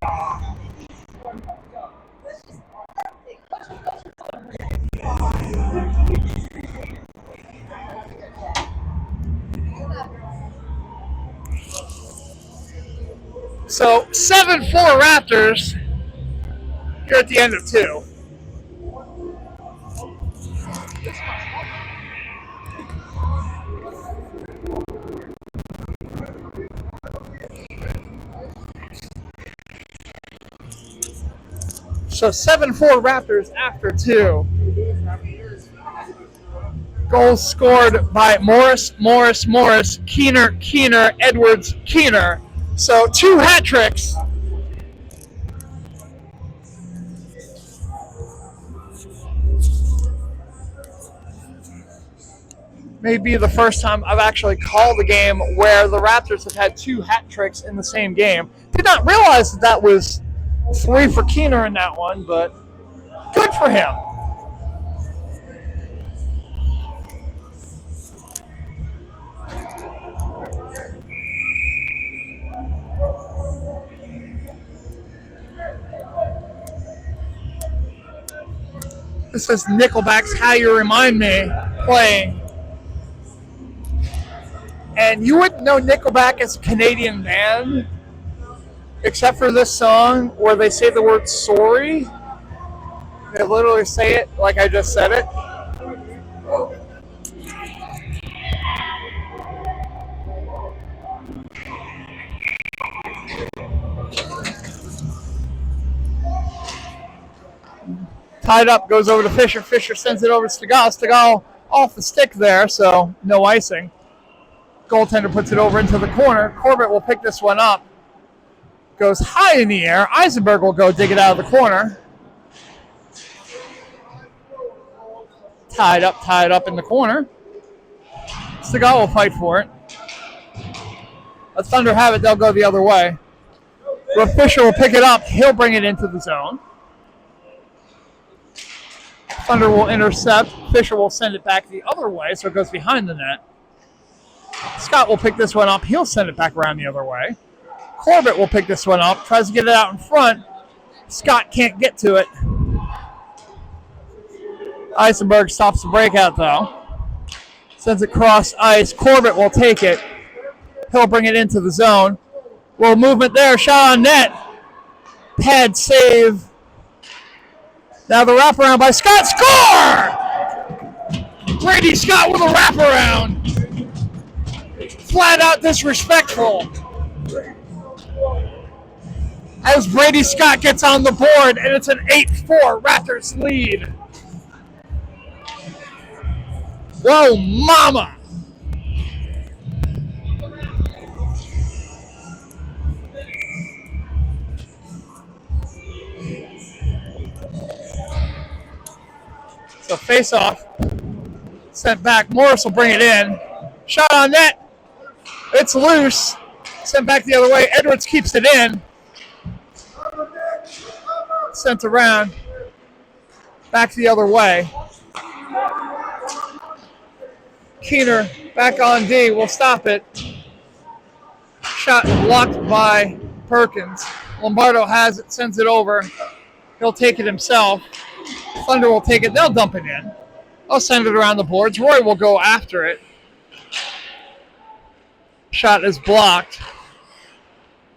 So 7-4 Raptors here at the end of two. So 7-4 Raptors after two. Goals scored by Morris, Keener, Edwards, Keener. So 2 hat tricks. May be the first time I've actually called a game where the Raptors have had 2 hat tricks in the same game. Did not realize that was 3 for Keener in that one, but good for him. This is Nickelback's How You Remind Me playing. And you wouldn't know Nickelback as a Canadian band, except for this song where they say the word sorry. They literally say it like I just said it. Tied up, goes over to Fisher. Fisher sends it over to Stegall. Stegall off the stick there, so no icing. Goaltender puts it over into the corner. Corbett will pick this one up. Goes high in the air. Eisenberg will go dig it out of the corner. Tied up in the corner. Stegall will fight for it. Let Thunder have it. They'll go the other way. The Fisher will pick it up. He'll bring it into the zone. Thunder will intercept. Fisher will send it back the other way, so it goes behind the net. Scott will pick this one up. He'll send it back around the other way. Corbett will pick this one up. Tries to get it out in front. Scott can't get to it. Eisenberg stops the breakout, though. Sends it cross ice. Corbett will take it. He'll bring it into the zone. Little movement there. Shot on net. Pad save. Now the wraparound by Scott. Score! Brady Scott with a wraparound. Flat out disrespectful. As Brady Scott gets on the board, and it's an 8-4 Raptors lead. Whoa, mama! So face off. Sent back. Morris will bring it in. Shot on net. It's loose. Sent back the other way. Edwards keeps it in. Sent around. Back the other way. Keener back on D. Will stop it. Shot blocked by Perkins. Lombardo has it. Sends it over. He'll take it himself. Thunder will take it. They'll dump it in. I'll send it around the boards. Roy will go after it. Shot is blocked.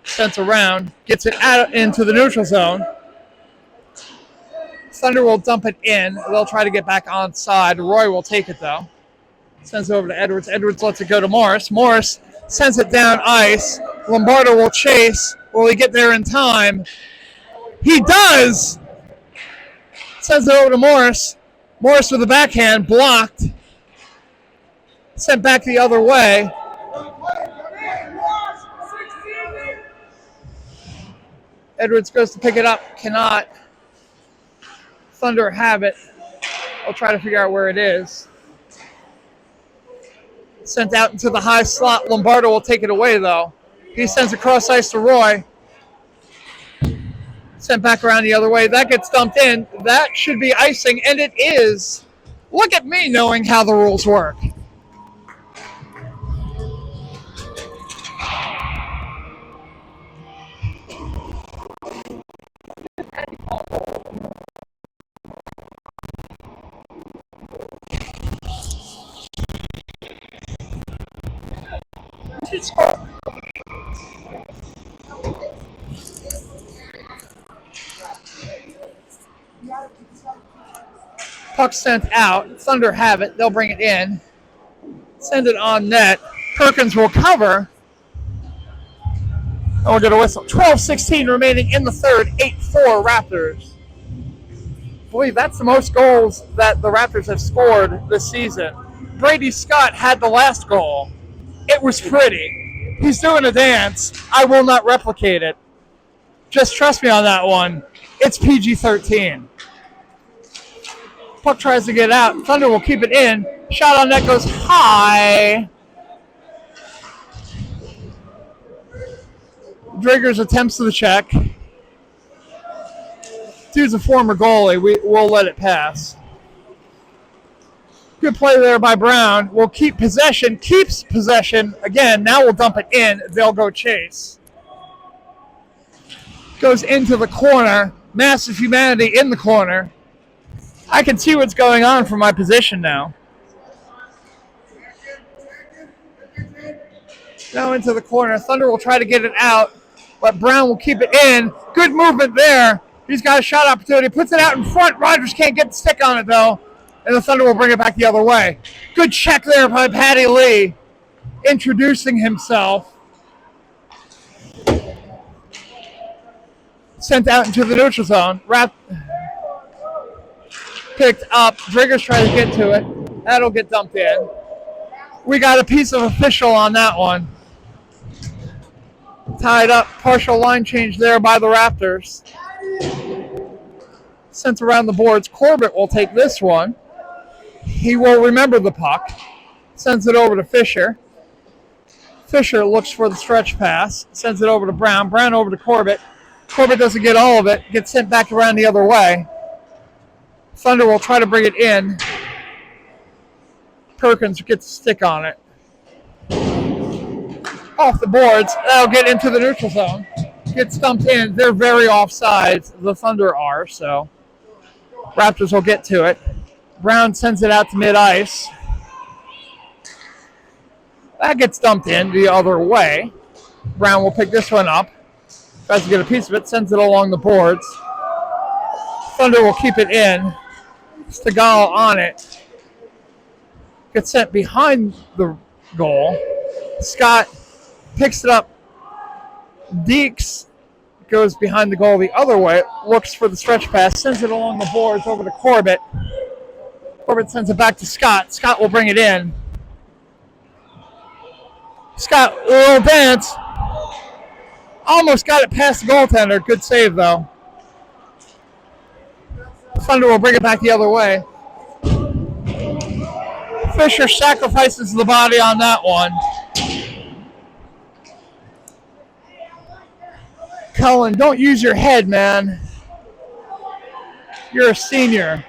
Sent around. Gets it out into the neutral zone. Thunder will dump it in. They'll try to get back onside. Roy will take it, though. Sends it over to Edwards. Edwards lets it go to Morris. Morris sends it down ice. Lombardo will chase. Will he get there in time? He does! Sends it over to Morris. Morris with the backhand. Blocked. Sent back the other way. Edwards goes to pick it up. Cannot. Thunder have it. I'll try to figure out where it is. Sent out into the high slot. Lombardo will take it away, though. He sends it cross ice to Roy. Sent back around the other way. That gets dumped in. That should be icing, and it is. Look at me knowing how the rules work. Puck sent out. Thunder have it. They'll bring it in. Send it on net. Perkins will cover. And we'll get a whistle. 12:16 remaining in the third. 8-4 Raptors. I believe that's the most goals that the Raptors have scored this season. Brady Scott had the last goal. It was pretty. He's doing a dance. I will not replicate it. Just trust me on that one. It's PG-13. Puck tries to get out. Thunder will keep it in. Shot on net goes high. Driggers attempts to the check. Dude's a former goalie. We'll let it pass. Good play there by Brown. We'll keep possession. Keeps possession. Again, now we'll dump it in. They'll go chase. Goes into the corner. Massive humanity in the corner. I can see what's going on from my position now. Now into the corner. Thunder will try to get it out, but Brown will keep it in. Good movement there. He's got a shot opportunity. Puts it out in front. Rogers can't get the stick on it, though, and the Thunder will bring it back the other way. Good check there by Patty Lee, introducing himself. Sent out into the neutral zone. Picked up. Driggers trying to get to it. That'll get dumped in. We got a piece of official on that one. Tied up. Partial line change there by the Raptors. Sent around the boards. Corbett will take this one. He will remember the puck. Sends it over to Fisher. Fisher looks for the stretch pass, sends it over to Brown. Brown over to Corbett. Corbett doesn't get all of it, gets sent back around the other way. Thunder will try to bring it in. Perkins gets a stick on it. Off the boards, that'll get into the neutral zone. Gets stumped in. They're very offsides. The Thunder are, so Raptors will get to it. Brown sends it out to mid-ice. That gets dumped in the other way. Brown will pick this one up. Tries to get a piece of it, sends it along the boards. Thunder will keep it in. Stegall on it. Gets sent behind the goal. Scott picks it up. Deeks goes behind the goal the other way, looks for the stretch pass, sends it along the boards over to Corbett. Corbett sends it back to Scott. Scott will bring it in. Scott, a little dance. Almost got it past the goaltender. Good save, though. Thunder will bring it back the other way. Fisher sacrifices the body on that one. Cullen, don't use your head, man. You're a senior.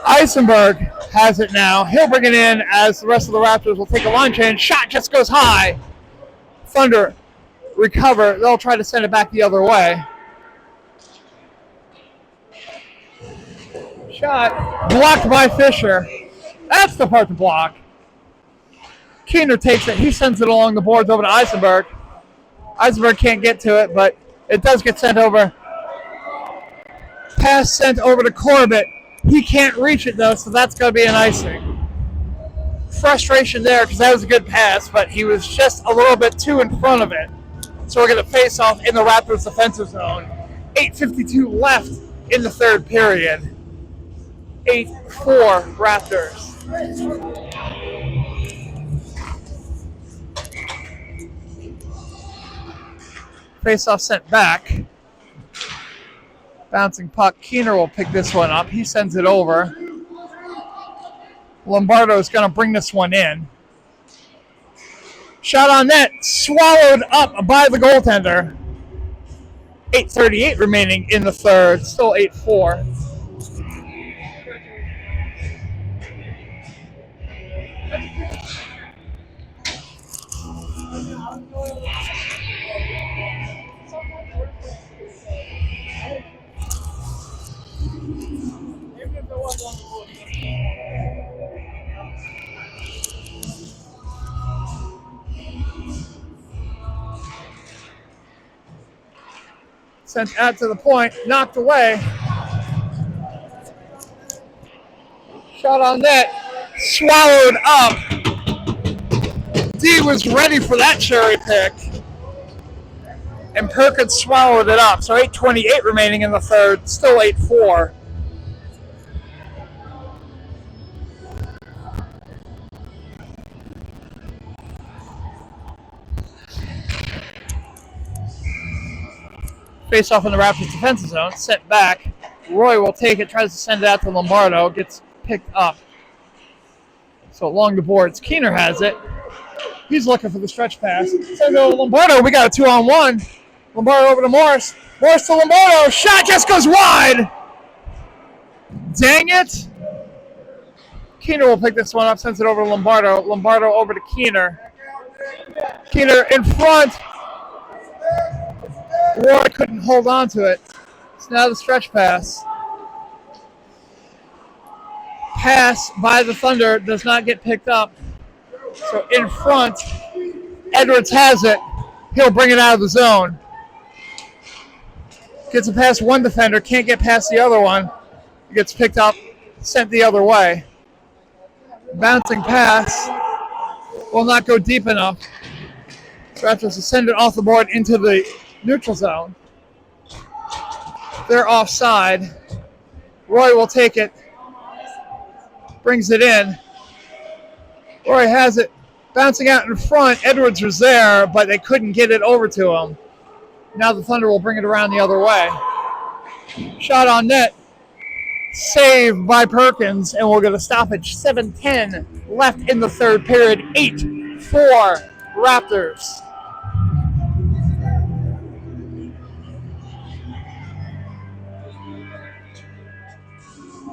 Eisenberg has it now. He'll bring it in as the rest of the Raptors will take a line change. Shot just goes high. Thunder recover. They'll try to send it back the other way. Shot blocked by Fisher. That's the part to block. Keener takes it. He sends it along the boards over to Eisenberg. Eisenberg can't get to it, but it does get sent over. Pass sent over to Corbett. He can't reach it, though, so that's going to be an icing. Frustration there because that was a good pass, but he was just a little bit too in front of it. So we're going to face off in the Raptors defensive zone. 8:52 left in the third period. 8-4 Raptors. Face-off sent back. Bouncing puck. Keener will pick this one up. He sends it over. Lombardo is going to bring this one in. Shot on net. Swallowed up by the goaltender. 8:38 remaining in the third. Still 8-4. Sent out to the point, knocked away. Shot on net, swallowed up. D was ready for that cherry pick. And Perkins swallowed it up. So 8:28 remaining in the third, still 8-4. Face off in the Raptors defensive zone, sent back. Roy will take it, tries to send it out to Lombardo, gets picked up. So along the boards, Keener has it. He's looking for the stretch pass. Send it to Lombardo. We got a 2-on-1. Lombardo over to Morris. Morris to Lombardo. Shot just goes wide. Dang it. Keener will pick this one up, sends it over to Lombardo. Lombardo over to Keener. Keener in front. Roy couldn't hold on to it. It's now the stretch pass. Pass by the Thunder does not get picked up. So in front, Edwards has it. He'll bring it out of the zone. Gets it past one defender, can't get past the other one. It gets picked up, sent the other way. Bouncing pass will not go deep enough. So Raptors to send it off the board into the neutral zone. They're offside. Roy will take it. Brings it in. Roy has it. Bouncing out in front. Edwards was there, but they couldn't get it over to him. Now the Thunder will bring it around the other way. Shot on net. Save by Perkins, and we'll get a stoppage. 7:10 left in the third period. 8-4 Raptors.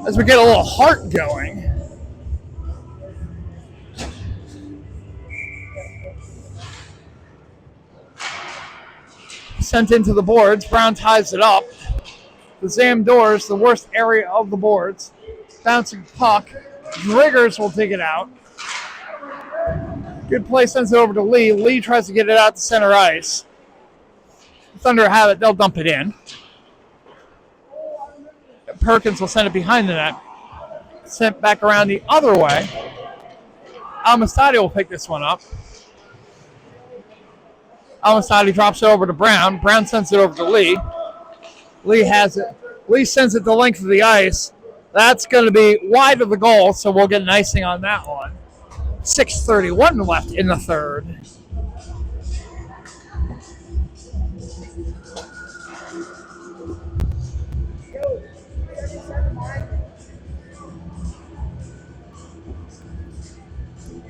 As we get a little heart going. Sent into the boards. Brown ties it up. The Zam doors, the worst area of the boards. Bouncing puck. Driggers will take it out. Good play, sends it over to Lee. Lee tries to get it out to center ice. Thunder have it, they'll dump it in. Perkins will send it behind the net. Sent back around the other way. Amistadi will pick this one up. Amistadi drops it over to Brown. Brown sends it over to Lee. Lee has it. Lee sends it the length of the ice. That's going to be wide of the goal, so we'll get an icing on that one. 6:31 left in the third.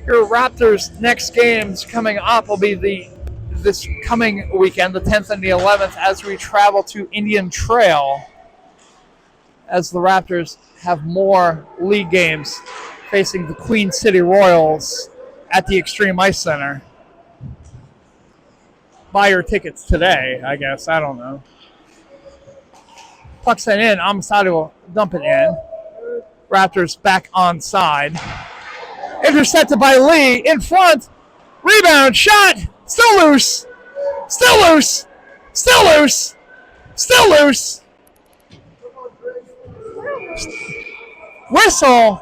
Your Raptors' next games coming up will be this coming weekend, the 10th and the 11th, as we travel to Indian Trail, as the Raptors have more league games facing the Queen City Royals at the Extreme Ice Center. Buy your tickets today, I guess. I don't know. Puck sent in. Amistadi will dump it in. Raptors back on side. Intercepted by Lee. In front. Rebound. Shot. Still loose. Still loose. Still loose. Still loose. Whistle.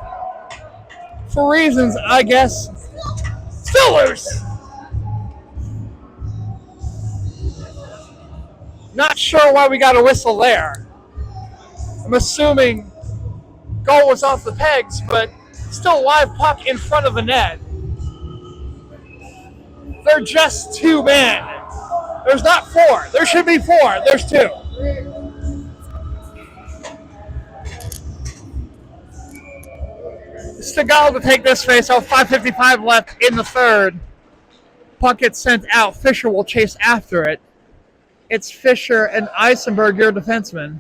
For reasons, I guess. Still loose. Not sure why we got a whistle there. I'm assuming goal was off the pegs, but still live puck in front of the net. They're just two men. There's not four. There should be four. There's two. Stegall to take this face-off. 5:55 left in the third. Puck gets sent out. Fisher will chase after it. It's Fisher and Eisenberg, your defenseman.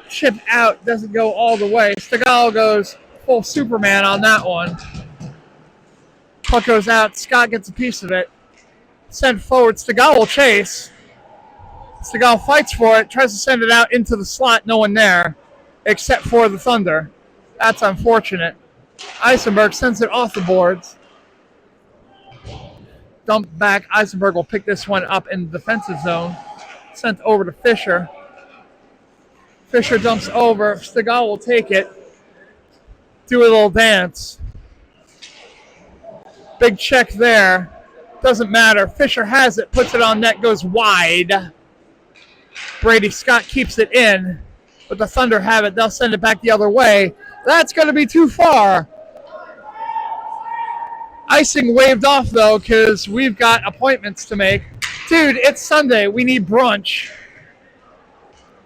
Chip out, doesn't go all the way. Stegall goes full Superman on that one. Puck goes out. Scott gets a piece of it. Sent forward. Stegall will chase. Stegall fights for it. Tries to send it out into the slot. No one there except for the Thunder. That's unfortunate. Eisenberg sends it off the boards. Dump back. Eisenberg will pick this one up in the defensive zone. Sent over to Fisher. Fisher dumps over. Stegall will take it. Do a little dance. Big check there. Doesn't matter. Fisher has it. Puts it on net. Goes wide. Brady Scott keeps it in. But the Thunder have it. They'll send it back the other way. That's going to be too far. Icing waved off, though, because we've got appointments to make. Dude, it's Sunday. We need brunch.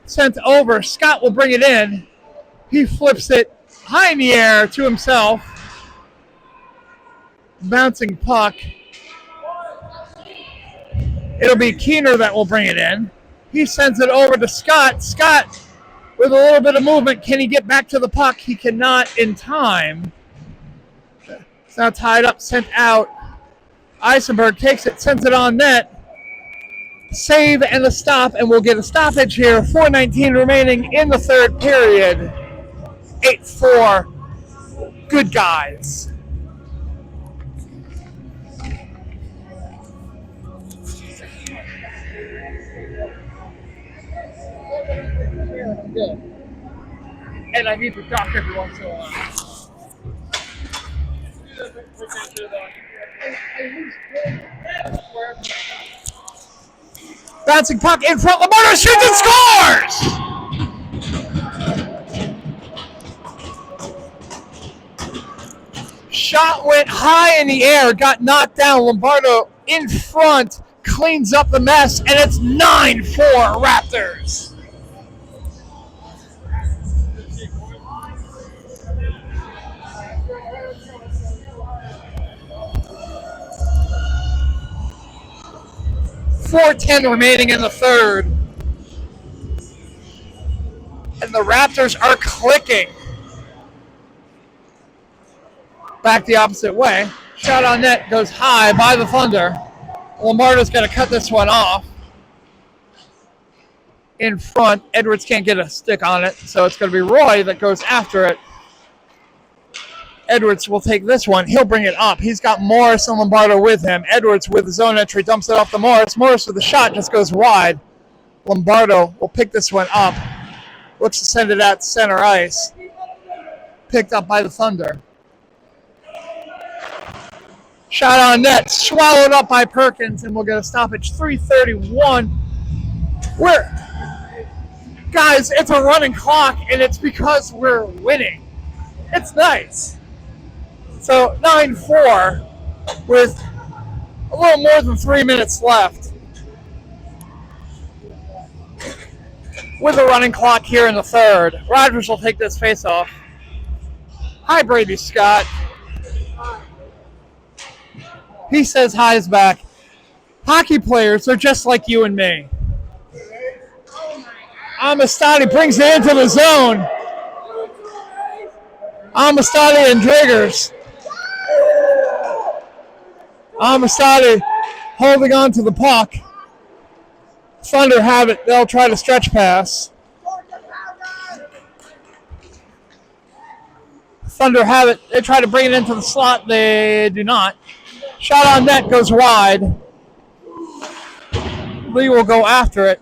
Sent over. Scott will bring it in. He flips it high in the air to himself. Bouncing puck. It'll be Keener that will bring it in. He sends it over to Scott. Scott, with a little bit of movement, can he get back to the puck? He cannot in time. It's now tied up, sent out. Eisenberg takes it, sends it on net. Save and a stop, and we'll get a stoppage here. 4:19 remaining in the third period. 8-4. Good guys. And I need to talk every once in a while. Bouncing puck in front. Lamardo shoots and scores! Shot went high in the air, got knocked down. Lombardo in front, cleans up the mess, and it's 9-4 Raptors. 4:10 remaining in the third. And the Raptors are clicking. Back the opposite way. Shot on net goes high by the Thunder. Lombardo's got to cut this one off. In front, Edwards can't get a stick on it, so it's going to be Roy that goes after it. Edwards will take this one. He'll bring it up. He's got Morris and Lombardo with him. Edwards with his own entry dumps it off to Morris. Morris with the shot just goes wide. Lombardo will pick this one up. Looks to send it at center ice. Picked up by the Thunder. Shot on net. Swallowed up by Perkins, and we'll get a stoppage. 3:31. Guys, it's a running clock, and it's because we're winning. It's nice. So 9-4 with a little more than 3 minutes left. With a running clock here in the third. Rogers will take this face-off. Hi, Brady Scott. He says hi's back. Hockey players are just like you and me. Amistadi brings it into the zone. Amistadi and Driggers. Amistadi holding on to the puck. Thunder have it. They'll try to stretch pass. Thunder have it. They try to bring it into the slot. They do not. Shot on net goes wide. Lee will go after it.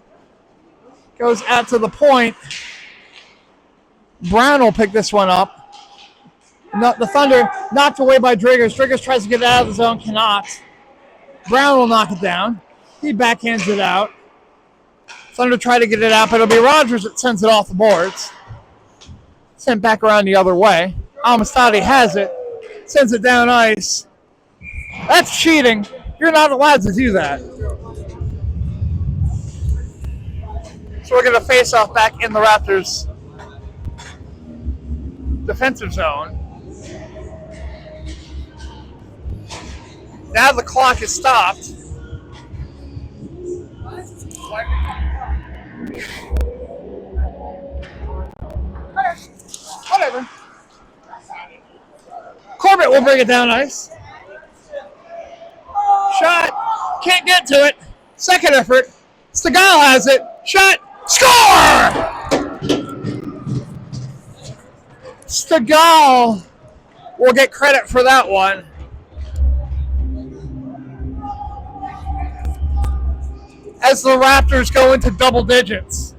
Goes out to the point. Brown will pick this one up. The Thunder knocked away by Driggers. Driggers tries to get it out of the zone. Cannot. Brown will knock it down. He backhands it out. Thunder try to get it out, but it'll be Rogers that sends it off the boards. Sent back around the other way. Amistadi has it. Sends it down ice. That's cheating. You're not allowed to do that. So we're going to face off back in the Raptors' defensive zone. Now the clock is stopped. Whatever. Corbett will bring it down ice. Shot. Can't get to it. Second effort. Stegall has it. Shot. Score! Stegall will get credit for that one. As the Raptors go into double digits.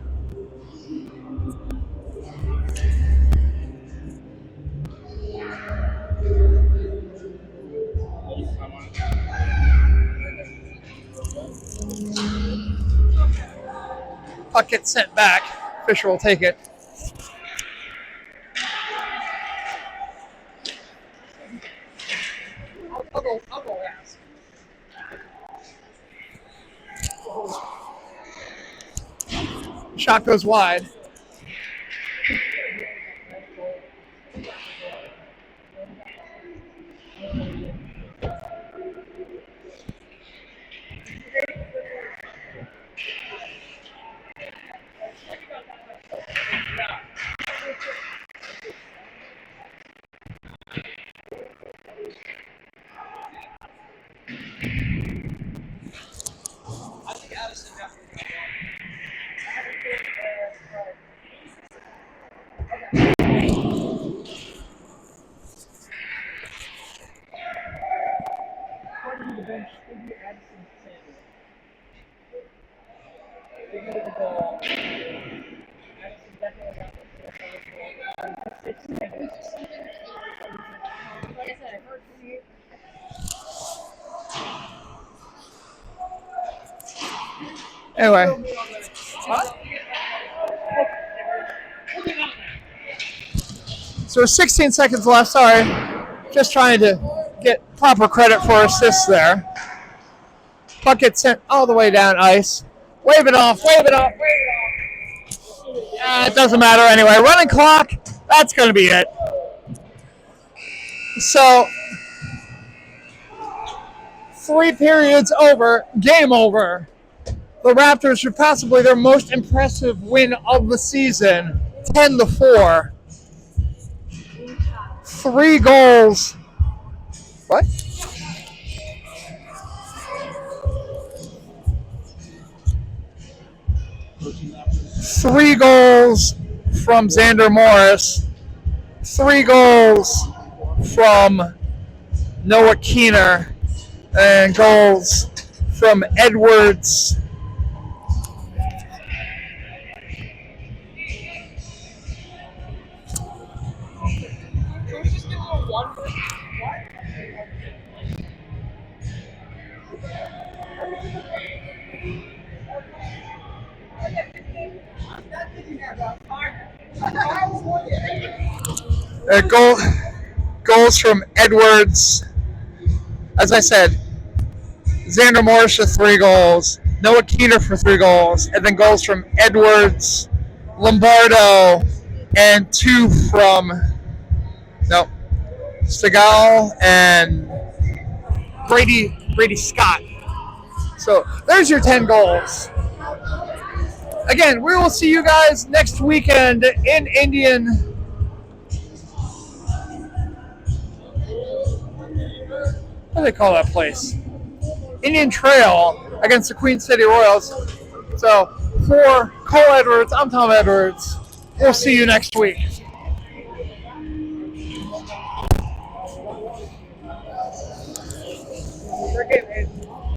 Puck gets sent back. Fisher will take it. I'll go ask. Shot goes wide. Anyway. So 16 seconds left. Sorry. Just trying to get proper credit for assists there. Puck gets sent all the way down ice. Wave it off. It doesn't matter anyway. Running clock. That's going to be it. So 3 periods over. Game over. the Raptors for possibly their most impressive win of the season, 10-4. 3 goals. What? 3 goals from Xander Morris. 3 goals from Noah Keener. And goals from Edwards. Goals from Edwards. As I said, Xander Morris for 3 goals, Noah Keener for 3 goals, and then goals from Edwards, Lombardo, and 2 from Segal and Brady Scott. So there's your 10 goals. Again, we will see you guys next weekend in Indian. What do they call that place? Indian Trail against the Queen City Royals. So for Cole Edwards, I'm Tom Edwards. We'll see you next week.